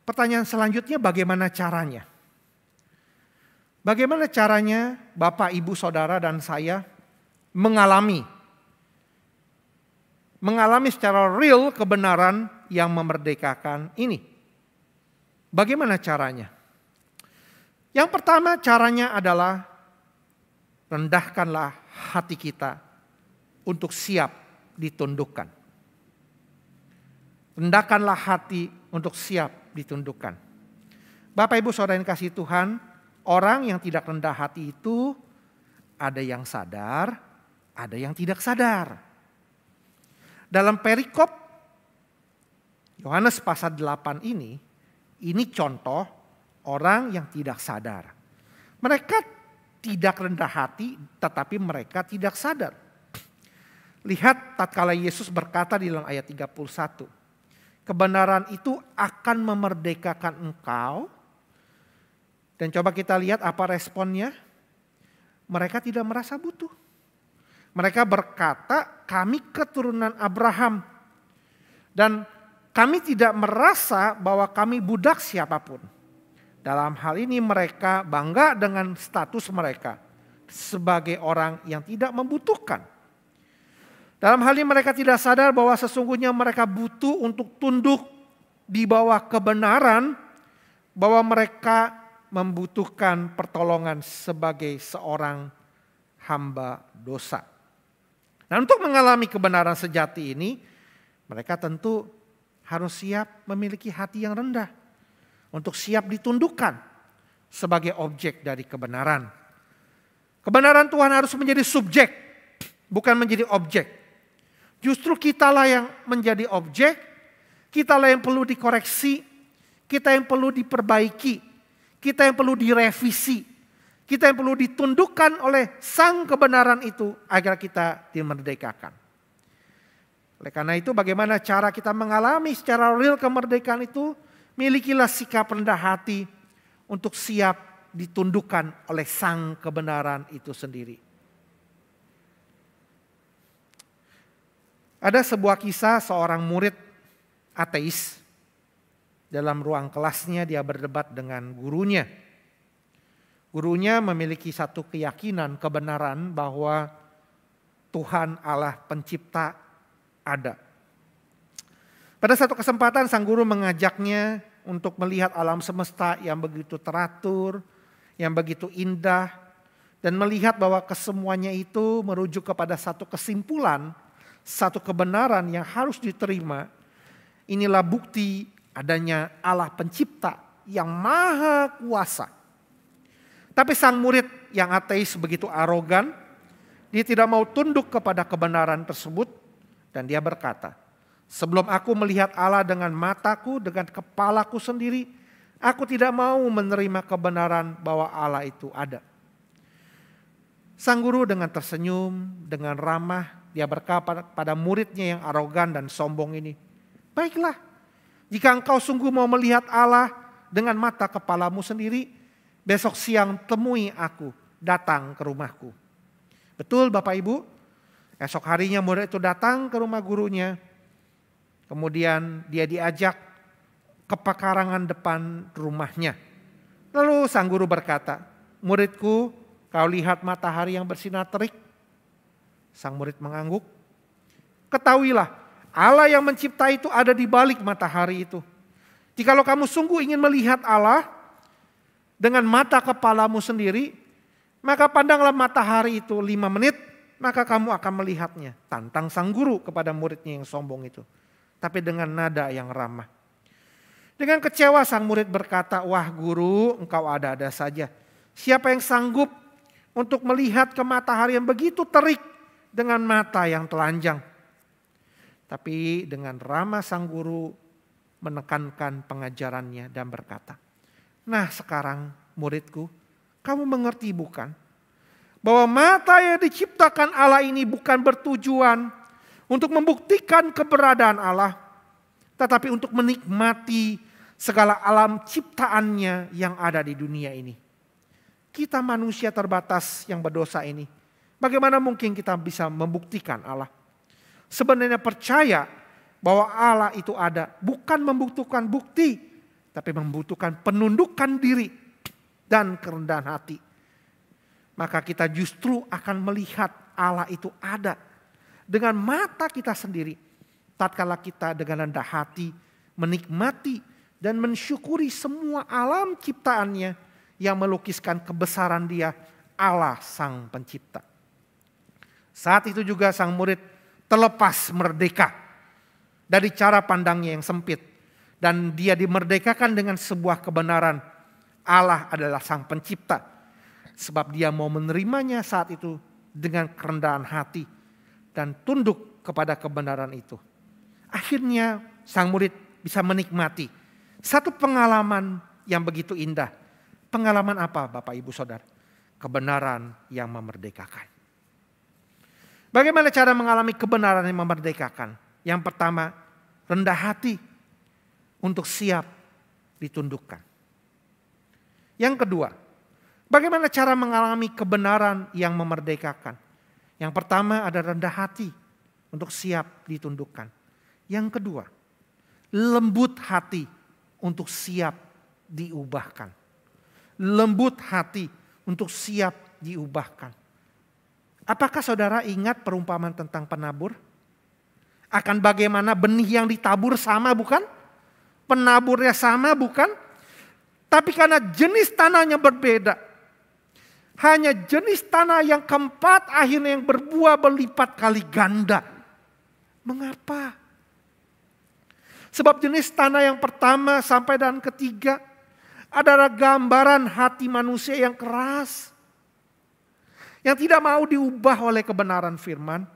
Pertanyaan selanjutnya, bagaimana caranya? Bagaimana caranya Bapak, Ibu, Saudara, dan saya mengalami secara real kebenaran yang memerdekakan ini? Bagaimana caranya? Yang pertama caranya adalah rendahkanlah hati kita untuk siap ditundukkan. Rendahkanlah hati untuk siap ditundukkan. Bapak, Ibu, Saudara yang kasih Tuhan, orang yang tidak rendah hati itu ada yang sadar, ada yang tidak sadar. Dalam perikop Yohanes pasal 8 ini contoh orang yang tidak sadar. Mereka tidak rendah hati tetapi mereka tidak sadar. Lihat tatkala Yesus berkata di dalam ayat 31. Kebenaran itu akan memerdekakan engkau. Dan coba kita lihat apa responnya. Mereka tidak merasa butuh. Mereka berkata, kami keturunan Abraham. Dan kami tidak merasa bahwa kami budak siapapun. Dalam hal ini mereka bangga dengan status mereka sebagai orang yang tidak membutuhkan. Dalam hal ini mereka tidak sadar bahwa sesungguhnya mereka butuh untuk tunduk di bawah kebenaran, bahwa mereka membutuhkan pertolongan sebagai seorang hamba dosa. Nah, untuk mengalami kebenaran sejati ini, mereka tentu harus siap memiliki hati yang rendah. untuk siap ditundukkan sebagai objek dari kebenaran. Kebenaran Tuhan harus menjadi subjek, bukan menjadi objek. Justru kitalah yang menjadi objek, kitalah yang perlu dikoreksi, kita yang perlu diperbaiki, kita yang perlu direvisi, kita yang perlu ditundukkan oleh sang kebenaran itu agar kita dimerdekakan. Oleh karena itu bagaimana cara kita mengalami secara real kemerdekaan itu? Milikilah sikap rendah hati untuk siap ditundukkan oleh sang kebenaran itu sendiri. Ada sebuah kisah seorang murid ateis. Dalam ruang kelasnya dia berdebat dengan gurunya. Gurunya memiliki satu keyakinan, kebenaran bahwa Tuhan Allah pencipta ada. Pada satu kesempatan sang guru mengajaknya untuk melihat alam semesta yang begitu teratur, yang begitu indah, dan melihat bahwa kesemuanya itu merujuk kepada satu kesimpulan, satu kebenaran yang harus diterima. Inilah bukti adanya Allah pencipta yang maha kuasa. Tapi sang murid yang ateis begitu arogan, dia tidak mau tunduk kepada kebenaran tersebut dan dia berkata, sebelum aku melihat Allah dengan mataku, dengan kepalaku sendiri, aku tidak mau menerima kebenaran bahwa Allah itu ada. Sang guru dengan tersenyum, dengan ramah, dia berkata pada muridnya yang arogan dan sombong ini, baiklah, jika engkau sungguh mau melihat Allah dengan mata kepalamu sendiri, besok siang temui aku, datang ke rumahku. Betul Bapak Ibu, esok harinya murid itu datang ke rumah gurunya. Kemudian dia diajak ke pekarangan depan rumahnya. Lalu sang guru berkata, muridku, kau lihat matahari yang bersinar terik? Sang murid mengangguk. Ketahuilah, Allah yang mencipta itu ada di balik matahari itu. Jikalau kamu sungguh ingin melihat Allah dengan mata kepalamu sendiri, maka pandanglah matahari itu 5 menit, maka kamu akan melihatnya. Tantang sang guru kepada muridnya yang sombong itu. Tapi dengan nada yang ramah. Dengan kecewa sang murid berkata, wah guru, engkau ada-ada saja. Siapa yang sanggup untuk melihat ke matahari yang begitu terik dengan mata yang telanjang? Tapi dengan ramah sang guru menekankan pengajarannya dan berkata, nah sekarang muridku, kamu mengerti bukan? Bahwa mata yang diciptakan Allah ini bukan bertujuan untuk membuktikan keberadaan Allah, tetapi untuk menikmati segala alam ciptaannya yang ada di dunia ini. Kita manusia terbatas yang berdosa ini, bagaimana mungkin kita bisa membuktikan Allah? Sebenarnya percaya bahwa Allah itu ada, bukan membutuhkan bukti, tapi membutuhkan penundukan diri dan kerendahan hati. Maka kita justru akan melihat Allah itu ada dengan mata kita sendiri, tatkala kita dengan rendah hati menikmati dan mensyukuri semua alam ciptaannya yang melukiskan kebesaran Dia, Allah Sang Pencipta. Saat itu juga sang murid terlepas merdeka dari cara pandangnya yang sempit, dan dia dimerdekakan dengan sebuah kebenaran, Allah adalah Sang Pencipta, sebab dia mau menerimanya saat itu dengan kerendahan hati dan tunduk kepada kebenaran itu. Akhirnya sang murid bisa menikmati satu pengalaman yang begitu indah. Pengalaman apa Bapak Ibu Saudara? Kebenaran yang memerdekakan. Bagaimana cara mengalami kebenaran yang memerdekakan? Yang pertama, rendah hati untuk siap ditundukkan. Yang kedua, bagaimana cara mengalami kebenaran yang memerdekakan? Yang pertama ada rendah hati untuk siap ditundukkan. Yang kedua, lembut hati untuk siap diubahkan. Lembut hati untuk siap diubahkan. Apakah saudara ingat perumpamaan tentang penabur? Akan bagaimana benih yang ditabur sama bukan? Penaburnya sama bukan? Tapi karena jenis tanahnya berbeda. Hanya jenis tanah yang keempat akhirnya yang berbuah berlipat kali ganda. Mengapa? Sebab jenis tanah yang pertama sampai dan ketiga adalah gambaran hati manusia yang keras, yang tidak mau diubah oleh kebenaran firman.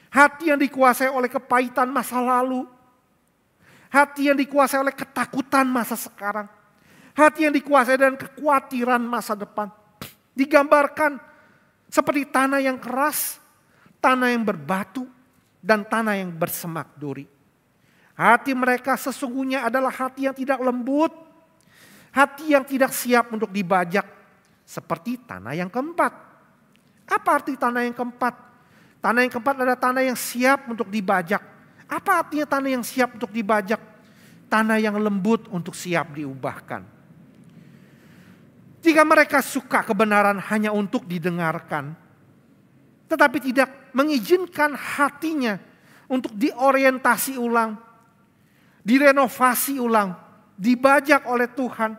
Hati yang dikuasai oleh kepahitan masa lalu. Hati yang dikuasai oleh ketakutan masa sekarang. Hati yang dikuasai dengan kekhawatiran masa depan. Digambarkan seperti tanah yang keras, tanah yang berbatu, dan tanah yang bersemak duri. Hati mereka sesungguhnya adalah hati yang tidak lembut. Hati yang tidak siap untuk dibajak. Seperti tanah yang keempat. Apa arti tanah yang keempat? Tanah yang keempat adalah tanah yang siap untuk dibajak. Apa artinya tanah yang siap untuk dibajak? Tanah yang lembut untuk siap diubahkan. Jika mereka suka kebenaran hanya untuk didengarkan, tetapi tidak mengizinkan hatinya untuk diorientasi ulang, direnovasi ulang, dibajak oleh Tuhan,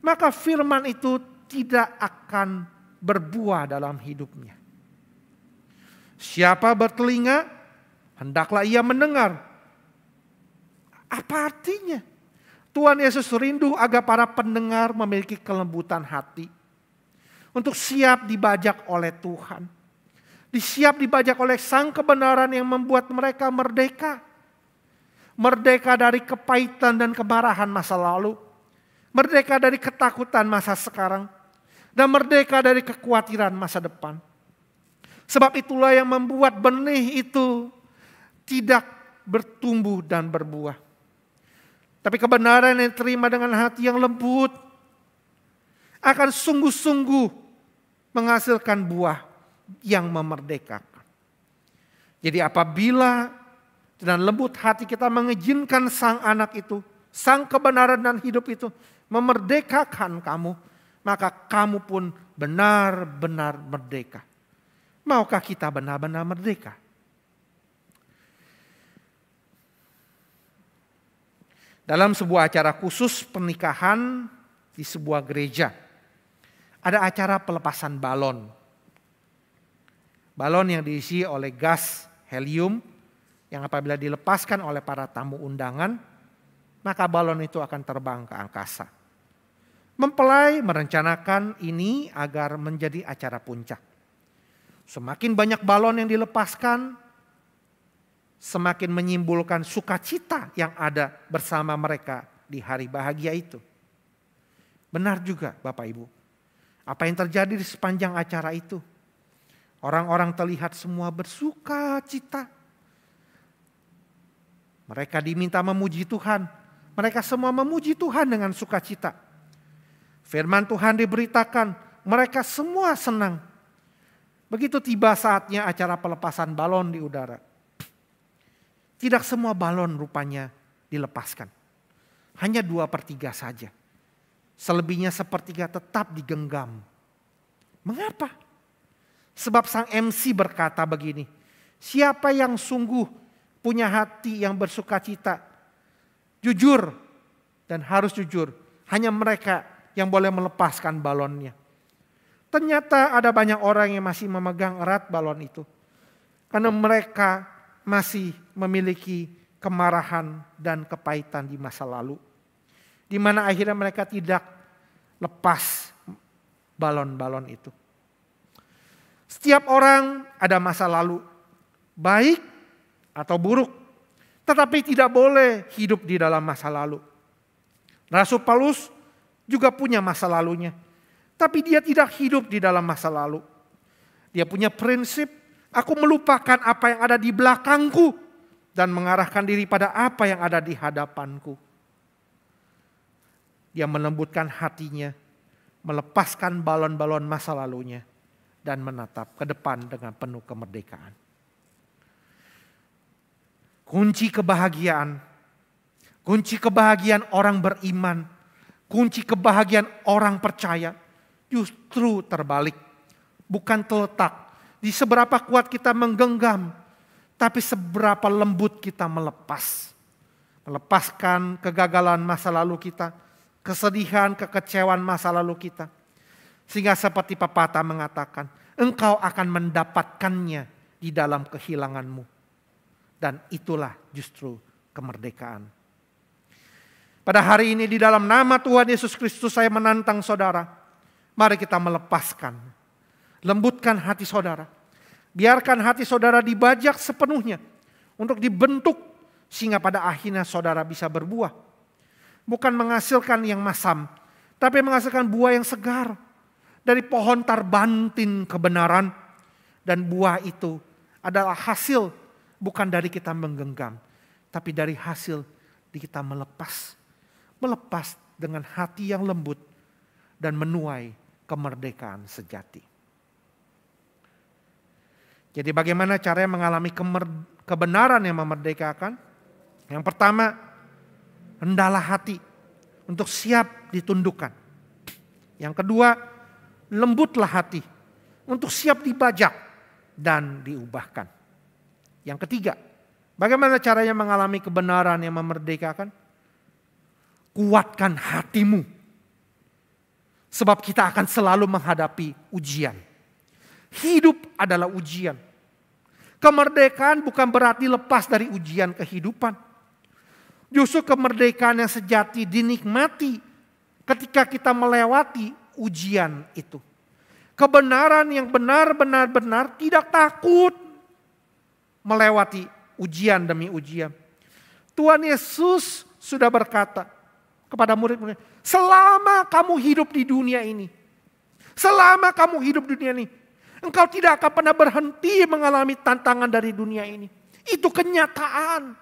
maka firman itu tidak akan berbuah dalam hidupnya. Siapa bertelinga, hendaklah ia mendengar. Apa artinya? Tuhan Yesus rindu agar para pendengar memiliki kelembutan hati. Untuk siap dibajak oleh Tuhan. Siap dibajak oleh sang kebenaran yang membuat mereka merdeka. Merdeka dari kepahitan dan kemarahan masa lalu. Merdeka dari ketakutan masa sekarang. Dan merdeka dari kekhawatiran masa depan. Sebab itulah yang membuat benih itu tidak bertumbuh dan berbuah. Tapi kebenaran yang diterima dengan hati yang lembut akan sungguh-sungguh menghasilkan buah yang memerdekakan. Jadi apabila dengan lembut hati kita mengizinkan sang anak itu, sang kebenaran dan hidup itu memerdekakan kamu, maka kamu pun benar-benar merdeka. Maukah kita benar-benar merdeka? Dalam sebuah acara khusus pernikahan di sebuah gereja, ada acara pelepasan balon. Balon yang diisi oleh gas helium yang apabila dilepaskan oleh para tamu undangan, maka balon itu akan terbang ke angkasa. Mempelai merencanakan ini agar menjadi acara puncak. Semakin banyak balon yang dilepaskan, semakin menyimpulkan sukacita yang ada bersama mereka di hari bahagia itu. Benar juga Bapak Ibu. Apa yang terjadi di sepanjang acara itu? Orang-orang terlihat semua bersukacita. Mereka diminta memuji Tuhan. Mereka semua memuji Tuhan dengan sukacita. Firman Tuhan diberitakan, mereka semua senang. Begitu tiba saatnya acara pelepasan balon di udara. Tidak semua balon rupanya dilepaskan. Hanya 2/3 saja. Selebihnya sepertiga tetap digenggam. Mengapa? Sebab sang MC berkata begini, siapa yang sungguh punya hati yang bersukacita, jujur dan harus jujur, hanya mereka yang boleh melepaskan balonnya. Ternyata ada banyak orang yang masih memegang erat balon itu. Karena mereka masih memiliki kemarahan dan kepahitan di masa lalu. Di mana akhirnya mereka tidak lepas balon-balon itu. Setiap orang ada masa lalu, baik atau buruk. Tetapi tidak boleh hidup di dalam masa lalu. Rasul Paulus juga punya masa lalunya. Tapi dia tidak hidup di dalam masa lalu. Dia punya prinsip, aku melupakan apa yang ada di belakangku dan mengarahkan diri pada apa yang ada di hadapanku. Dia melembutkan hatinya, melepaskan balon-balon masa lalunya dan menatap ke depan dengan penuh kemerdekaan. Kunci kebahagiaan orang beriman, kunci kebahagiaan orang percaya justru terbalik. Bukan terletak di seberapa kuat kita menggenggam, tapi seberapa lembut kita melepas. Melepaskan kegagalan masa lalu kita, kesedihan, kekecewaan masa lalu kita. Sehingga seperti pepatah mengatakan, engkau akan mendapatkannya di dalam kehilanganmu. Dan itulah justru kemerdekaan. Pada hari ini di dalam nama Tuhan Yesus Kristus saya menantang saudara. Mari kita melepaskan. Lembutkan hati saudara. Biarkan hati saudara dibajak sepenuhnya untuk dibentuk sehingga pada akhirnya saudara bisa berbuah. Bukan menghasilkan yang masam, tapi menghasilkan buah yang segar. Dari pohon tarbantin kebenaran, dan buah itu adalah hasil bukan dari kita menggenggam, tapi dari hasil di kita melepas dengan hati yang lembut dan menuai kemerdekaan sejati. Jadi bagaimana caranya mengalami kebenaran yang memerdekakan? Yang pertama, hendaklah hati untuk siap ditundukkan. Yang kedua, lembutlah hati untuk siap dibajak dan diubahkan. Yang ketiga, bagaimana caranya mengalami kebenaran yang memerdekakan? Kuatkan hatimu. Sebab kita akan selalu menghadapi ujian. Hidup adalah ujian. Kemerdekaan bukan berarti lepas dari ujian kehidupan. Justru kemerdekaan yang sejati dinikmati ketika kita melewati ujian itu. Kebenaran yang benar tidak takut melewati ujian demi ujian. Tuhan Yesus sudah berkata kepada murid-murid, selama kamu hidup di dunia ini, engkau tidak akan pernah berhenti mengalami tantangan dari dunia ini. Itu kenyataan.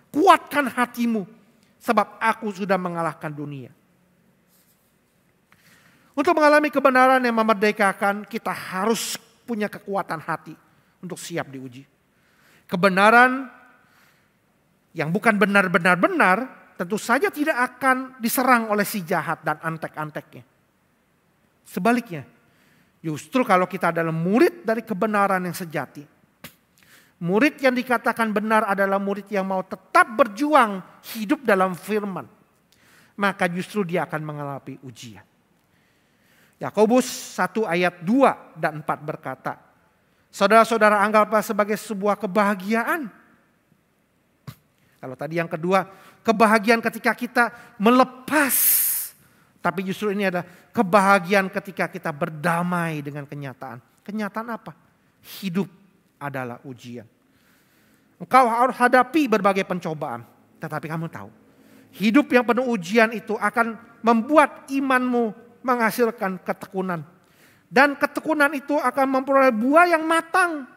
Kuatkan hatimu, sebab aku sudah mengalahkan dunia. Untuk mengalami kebenaran yang memerdekakan, kita harus punya kekuatan hati untuk siap diuji. Kebenaran yang bukan benar, tentu saja tidak akan diserang oleh si jahat dan antek-anteknya. Sebaliknya, justru kalau kita adalah murid dari kebenaran yang sejati, murid yang dikatakan benar adalah murid yang mau tetap berjuang hidup dalam firman, maka justru dia akan mengalami ujian. Yakobus 1 ayat 2 dan 4 berkata, saudara-saudara anggaplah sebagai sebuah kebahagiaan. Kalau tadi yang kedua, kebahagiaan ketika kita melepas. Tapi justru ini adalah kebahagiaan ketika kita berdamai dengan kenyataan. Kenyataan apa? Hidup adalah ujian. Engkau harus hadapi berbagai pencobaan. Tetapi kamu tahu, hidup yang penuh ujian itu akan membuat imanmu menghasilkan ketekunan. Dan ketekunan itu akan memperoleh buah yang matang.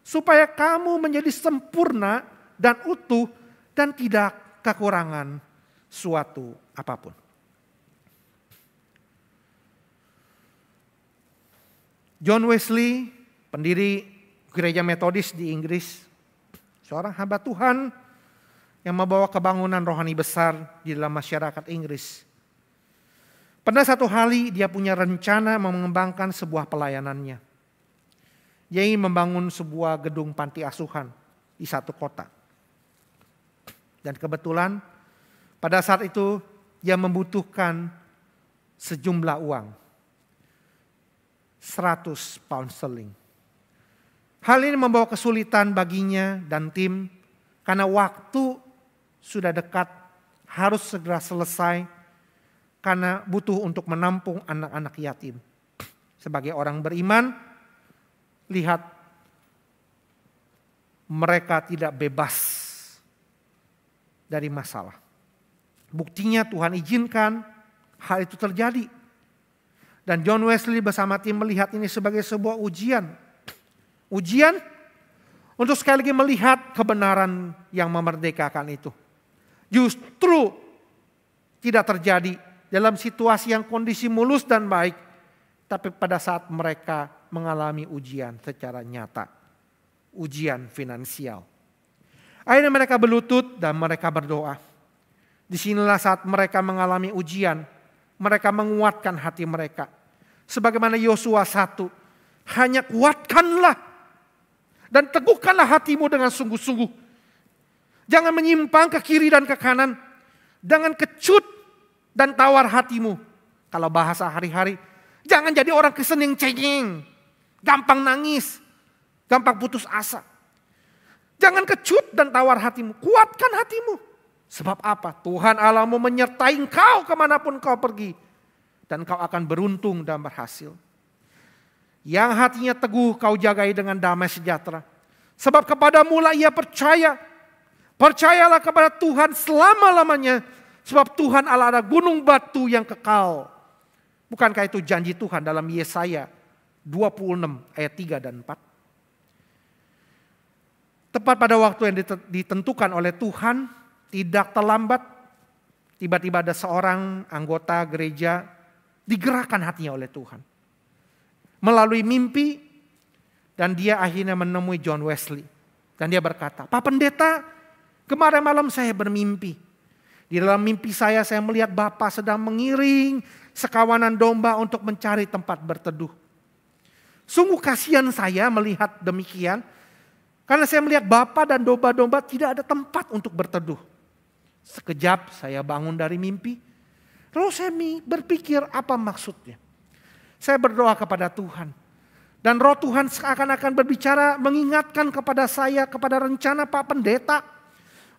Supaya kamu menjadi sempurna dan utuh dan tidak kekurangan suatu apapun. John Wesley, pendiri gereja Metodis di Inggris, seorang hamba Tuhan yang membawa kebangunan rohani besar di dalam masyarakat Inggris. Pada satu hari dia punya rencana mengembangkan sebuah pelayanannya. Dia ingin membangun sebuah gedung panti asuhan di satu kota. Dan kebetulan pada saat itu dia membutuhkan sejumlah uang. 100 pound sterling. Hal ini membawa kesulitan baginya dan tim karena waktu sudah dekat, harus segera selesai karena butuh untuk menampung anak-anak yatim. Sebagai orang beriman, lihat mereka tidak bebas dari masalah. Buktinya Tuhan izinkan hal itu terjadi. Dan John Wesley bersama tim melihat ini sebagai sebuah ujian. Ujian untuk sekali lagi melihat kebenaran yang memerdekakan itu. Justru tidak terjadi dalam situasi yang kondisi mulus dan baik. Tapi pada saat mereka mengalami ujian secara nyata. Ujian finansial. Akhirnya mereka berlutut dan mereka berdoa. Disinilah saat mereka mengalami ujian, mereka menguatkan hati mereka. Sebagaimana Yosua 1, hanya kuatkanlah dan teguhkanlah hatimu dengan sungguh-sungguh. Jangan menyimpang ke kiri dan ke kanan. Jangan kecut dan tawar hatimu. Kalau bahasa hari-hari, jangan jadi orang Kristen yang cengeng, gampang nangis, gampang putus asa. Jangan kecut dan tawar hatimu, kuatkan hatimu. Sebab apa? Tuhan Allahmu menyertai engkau kemanapun kau pergi. Dan kau akan beruntung dan berhasil. Yang hatinya teguh kau jagai dengan damai sejahtera. Sebab kepadamu lah ia percaya. Percayalah kepada Tuhan selama-lamanya. Sebab Tuhan Allah ada gunung batu yang kekal. Bukankah itu janji Tuhan dalam Yesaya 26 ayat 3 dan 4. Tepat pada waktu yang ditentukan oleh Tuhan, tidak terlambat, tiba-tiba ada seorang anggota gereja digerakkan hatinya oleh Tuhan. Melalui mimpi, dan dia akhirnya menemui John Wesley. Dan dia berkata, Pak Pendeta, kemarin malam saya bermimpi. Di dalam mimpi saya melihat Bapak sedang mengiring sekawanan domba untuk mencari tempat berteduh. Sungguh kasihan saya melihat demikian. Karena saya melihat Bapak dan domba-domba tidak ada tempat untuk berteduh. Sekejap saya bangun dari mimpi. Lalu saya berpikir apa maksudnya. Saya berdoa kepada Tuhan. Dan roh Tuhan seakan-akan berbicara mengingatkan kepada saya, kepada rencana Pak Pendeta.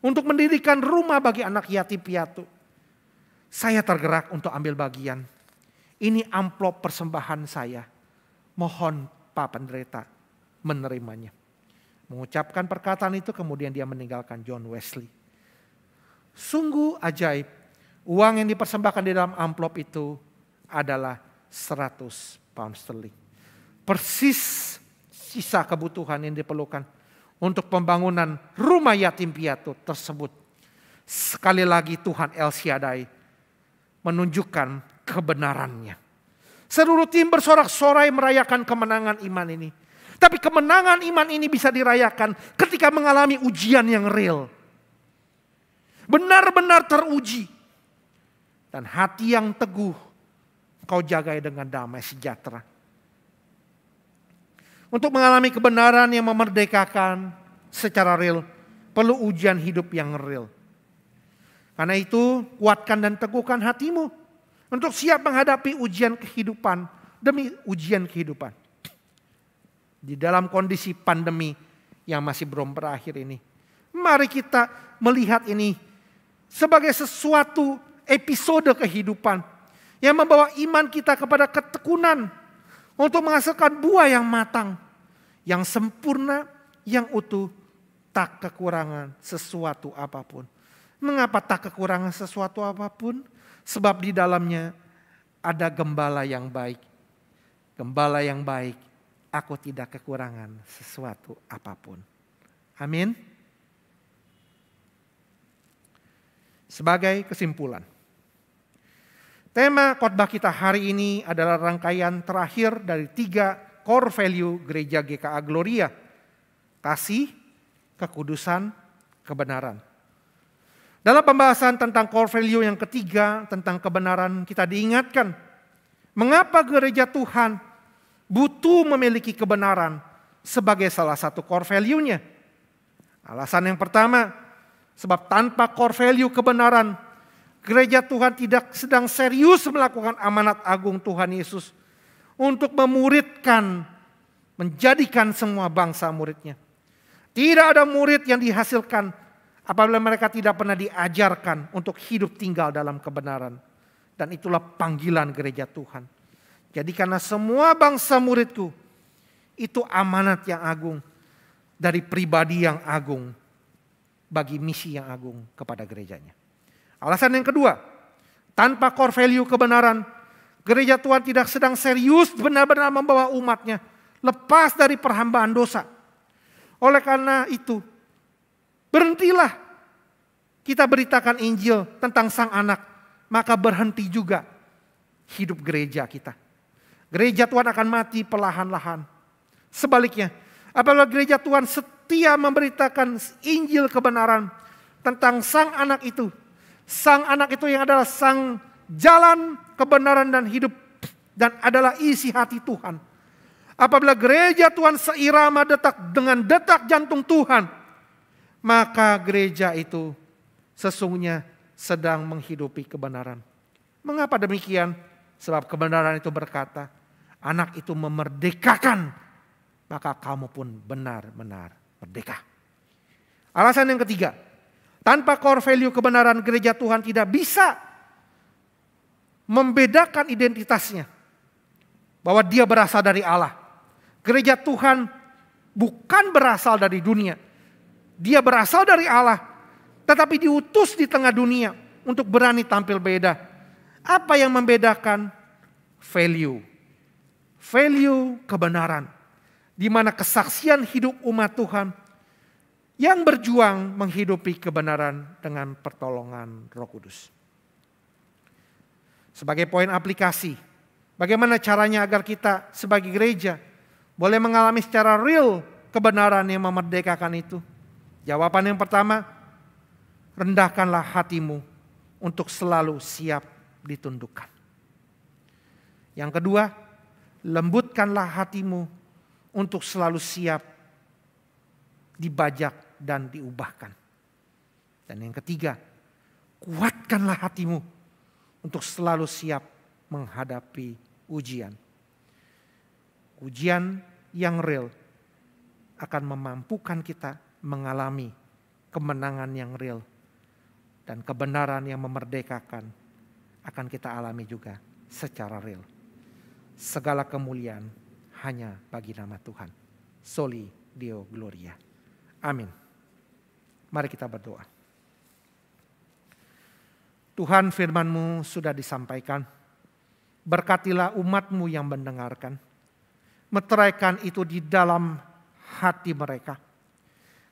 Untuk mendirikan rumah bagi anak yatim piatu. Saya tergerak untuk ambil bagian. Ini amplop persembahan saya. Mohon Pak Pendeta menerimanya. Mengucapkan perkataan itu kemudian dia meninggalkan John Wesley. Sungguh ajaib. Uang yang dipersembahkan di dalam amplop itu adalah 100 pound sterling. Persis sisa kebutuhan yang diperlukan untuk pembangunan rumah yatim piatu tersebut. Sekali lagi Tuhan El Shaddai menunjukkan kebenarannya. Seluruh tim bersorak-sorai merayakan kemenangan iman ini. Tapi kemenangan iman ini bisa dirayakan ketika mengalami ujian yang real. Benar-benar teruji. Dan hati yang teguh kau jagai dengan damai sejahtera. Untuk mengalami kebenaran yang memerdekakan secara real, perlu ujian hidup yang real. Karena itu kuatkan dan teguhkan hatimu untuk siap menghadapi ujian kehidupan demi ujian kehidupan. Di dalam kondisi pandemi yang masih belum berakhir ini. Mari kita melihat ini sebagai sesuatu episode kehidupan yang membawa iman kita kepada ketekunan untuk menghasilkan buah yang matang, yang sempurna, yang utuh, tak kekurangan sesuatu apapun. Mengapa tak kekurangan sesuatu apapun? Sebab di dalamnya ada gembala yang baik. Gembala yang baik, aku tidak kekurangan sesuatu apapun. Amin. Sebagai kesimpulan, tema khotbah kita hari ini adalah rangkaian terakhir dari 3 core value Gereja GKA Gloria. Kasih, kekudusan, kebenaran. Dalam pembahasan tentang core value yang ketiga, tentang kebenaran, kita diingatkan mengapa gereja Tuhan butuh memiliki kebenaran sebagai salah satu core value-nya. Alasan yang pertama, sebab tanpa core value kebenaran, gereja Tuhan tidak sedang serius melakukan amanat agung Tuhan Yesus untuk memuridkan, menjadikan semua bangsa muridnya. Tidak ada murid yang dihasilkan apabila mereka tidak pernah diajarkan untuk hidup tinggal dalam kebenaran. Dan itulah panggilan gereja Tuhan. Jadi karena semua bangsa muridku, itu amanat yang agung dari pribadi yang agung bagi misi yang agung kepada gerejanya. Alasan yang kedua, tanpa core value kebenaran, gereja Tuhan tidak sedang serius benar-benar membawa umatnya lepas dari perhambaan dosa. Oleh karena itu, berhentilah kita beritakan Injil tentang Sang Anak, maka berhenti juga hidup gereja kita. Gereja Tuhan akan mati perlahan-lahan. Sebaliknya, apabila gereja Tuhan setia memberitakan Injil kebenaran tentang Sang Anak itu yang adalah Sang jalan kebenaran dan hidup dan adalah isi hati Tuhan. Apabila gereja Tuhan seirama dengan detak jantung Tuhan, maka gereja itu sesungguhnya sedang menghidupi kebenaran. Mengapa demikian? Sebab kebenaran itu berkata, anak itu memerdekakan, maka kamu pun benar-benar merdeka. Alasan yang ketiga, Tanpa core value kebenaran, gereja Tuhan tidak bisa membedakan identitasnya. Bahwa dia berasal dari Allah. Gereja Tuhan bukan berasal dari dunia. Dia berasal dari Allah, tetapi diutus di tengah dunia untuk berani tampil beda. Apa yang membedakan? Value. Value kebenaran. Di mana kesaksian hidup umat Tuhan yang berjuang menghidupi kebenaran dengan pertolongan Roh Kudus. Sebagai poin aplikasi, bagaimana caranya agar kita sebagai gereja boleh mengalami secara real kebenaran yang memerdekakan itu? Jawaban yang pertama, rendahkanlah hatimu untuk selalu siap ditundukkan. Yang kedua, lembutkanlah hatimu untuk selalu siap dibajak dan diubahkan. Dan yang ketiga, kuatkanlah hatimu untuk selalu siap menghadapi ujian. Ujian yang real akan memampukan kita mengalami kemenangan yang real. Dan kebenaran yang memerdekakan akan kita alami juga secara real. Segala kemuliaan hanya bagi nama Tuhan. Soli Deo Gloria. Amin. Mari kita berdoa. Tuhan, firman-Mu sudah disampaikan. Berkatilah umat-Mu yang mendengarkan. Meteraikan itu di dalam hati mereka.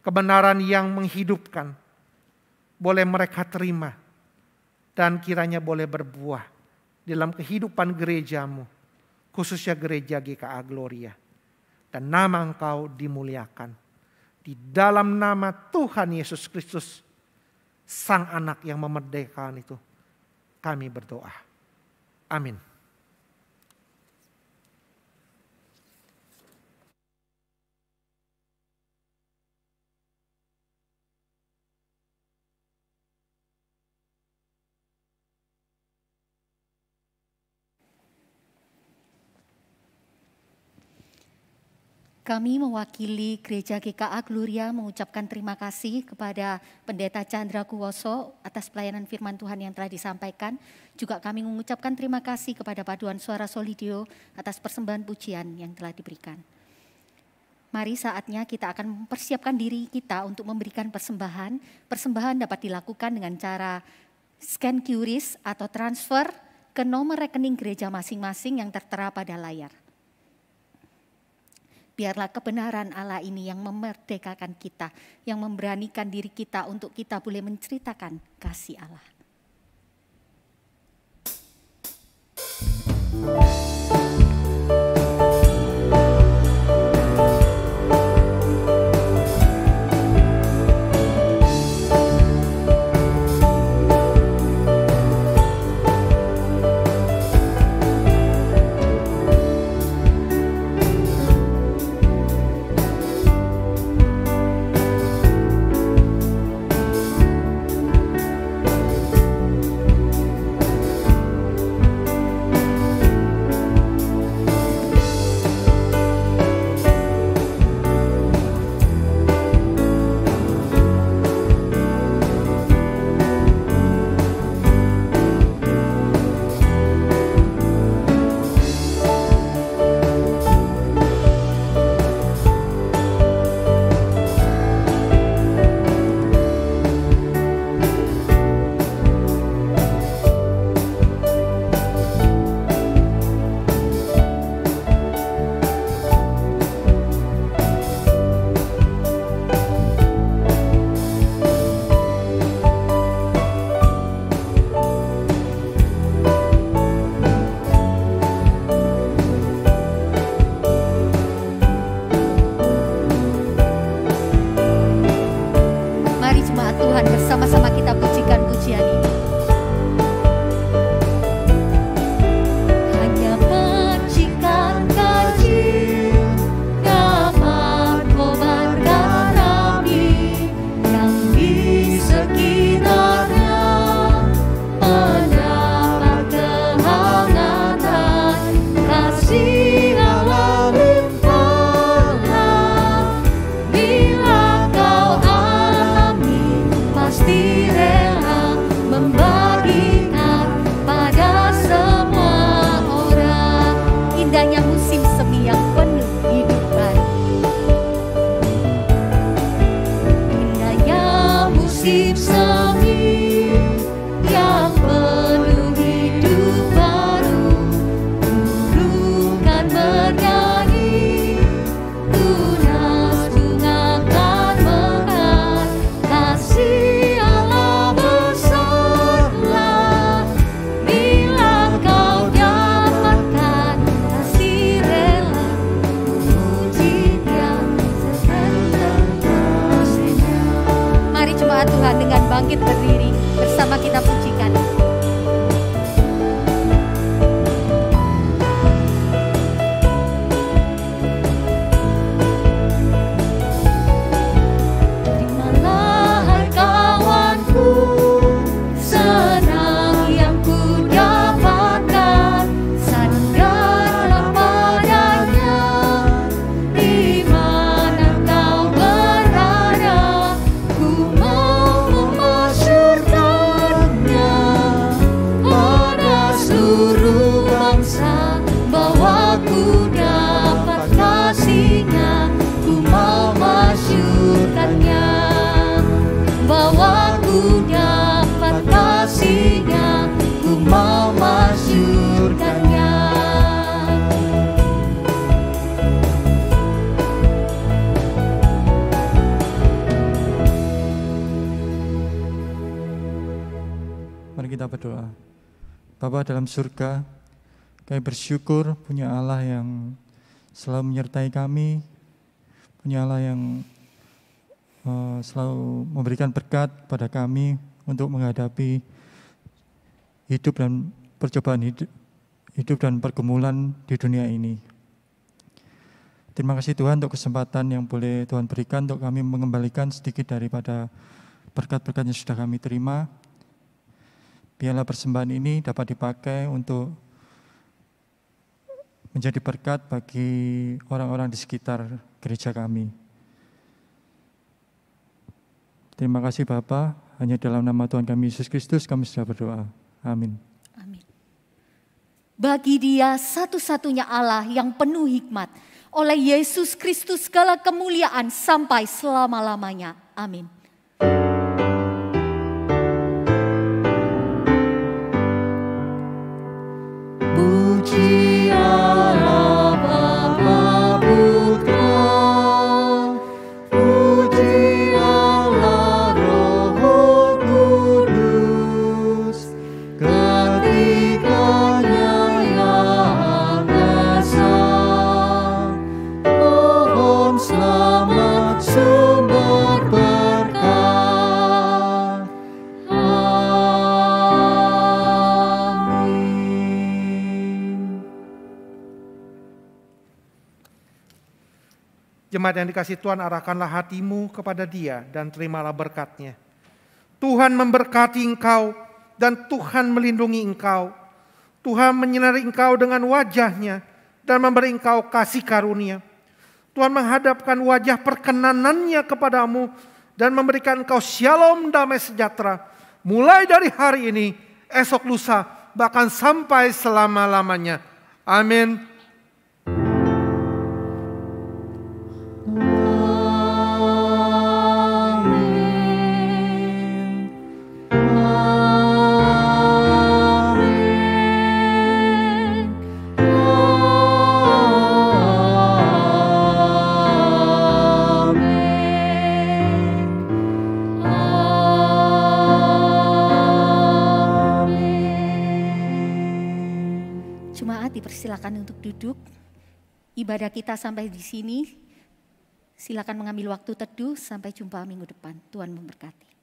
Kebenaran yang menghidupkan boleh mereka terima. Dan kiranya boleh berbuah dalam kehidupan gereja-Mu. Khususnya gereja GKA Gloria. Dan nama Engkau dimuliakan. Di dalam nama Tuhan Yesus Kristus, Sang Anak yang memerdekakan itu, kami berdoa. Amin. Kami mewakili Gereja GKA Gloria mengucapkan terima kasih kepada Pendeta Chandra Kuwoso atas pelayanan firman Tuhan yang telah disampaikan. Juga kami mengucapkan terima kasih kepada Paduan Suara Solidio atas persembahan pujian yang telah diberikan. Mari saatnya kita akan mempersiapkan diri kita untuk memberikan persembahan. Persembahan dapat dilakukan dengan cara scan QRIS atau transfer ke nomor rekening gereja masing-masing yang tertera pada layar. Biarlah kebenaran Allah ini yang memerdekakan kita, yang memberanikan diri kita untuk kita boleh menceritakan kasih Allah. Bapa dalam surga, kami bersyukur punya Allah yang selalu menyertai kami, punya Allah yang selalu memberikan berkat pada kami untuk menghadapi hidup dan percobaan hidup dan pergumulan di dunia ini. Terima kasih Tuhan untuk kesempatan yang boleh Tuhan berikan untuk kami mengembalikan sedikit daripada berkat-berkat yang sudah kami terima. Biarlah persembahan ini dapat dipakai untuk menjadi berkat bagi orang-orang di sekitar gereja kami. Terima kasih Bapa, hanya dalam nama Tuhan kami Yesus Kristus kami sudah berdoa. Amin. Amin. Bagi Dia satu-satunya Allah yang penuh hikmat, oleh Yesus Kristus segala kemuliaan sampai selama-lamanya. Amin. Puji Allah Bapa Putra, puji Allah Roh Kudus, ketiganya yang esa. Mohon selamat sumber berkat. Jemaat yang dikasihi Tuhan, arahkanlah hatimu kepada Dia dan terimalah berkat-Nya. Tuhan memberkati engkau dan Tuhan melindungi engkau. Tuhan menyinari engkau dengan wajah-Nya dan memberi engkau kasih karunia. Tuhan menghadapkan wajah perkenan-Nya kepadamu dan memberikan engkau shalom damai sejahtera. Mulai dari hari ini, esok lusa, bahkan sampai selama-lamanya. Amin. Dipersilakan untuk duduk. Ibadah kita sampai di sini. Silakan mengambil waktu teduh. Sampai jumpa minggu depan. Tuhan memberkati.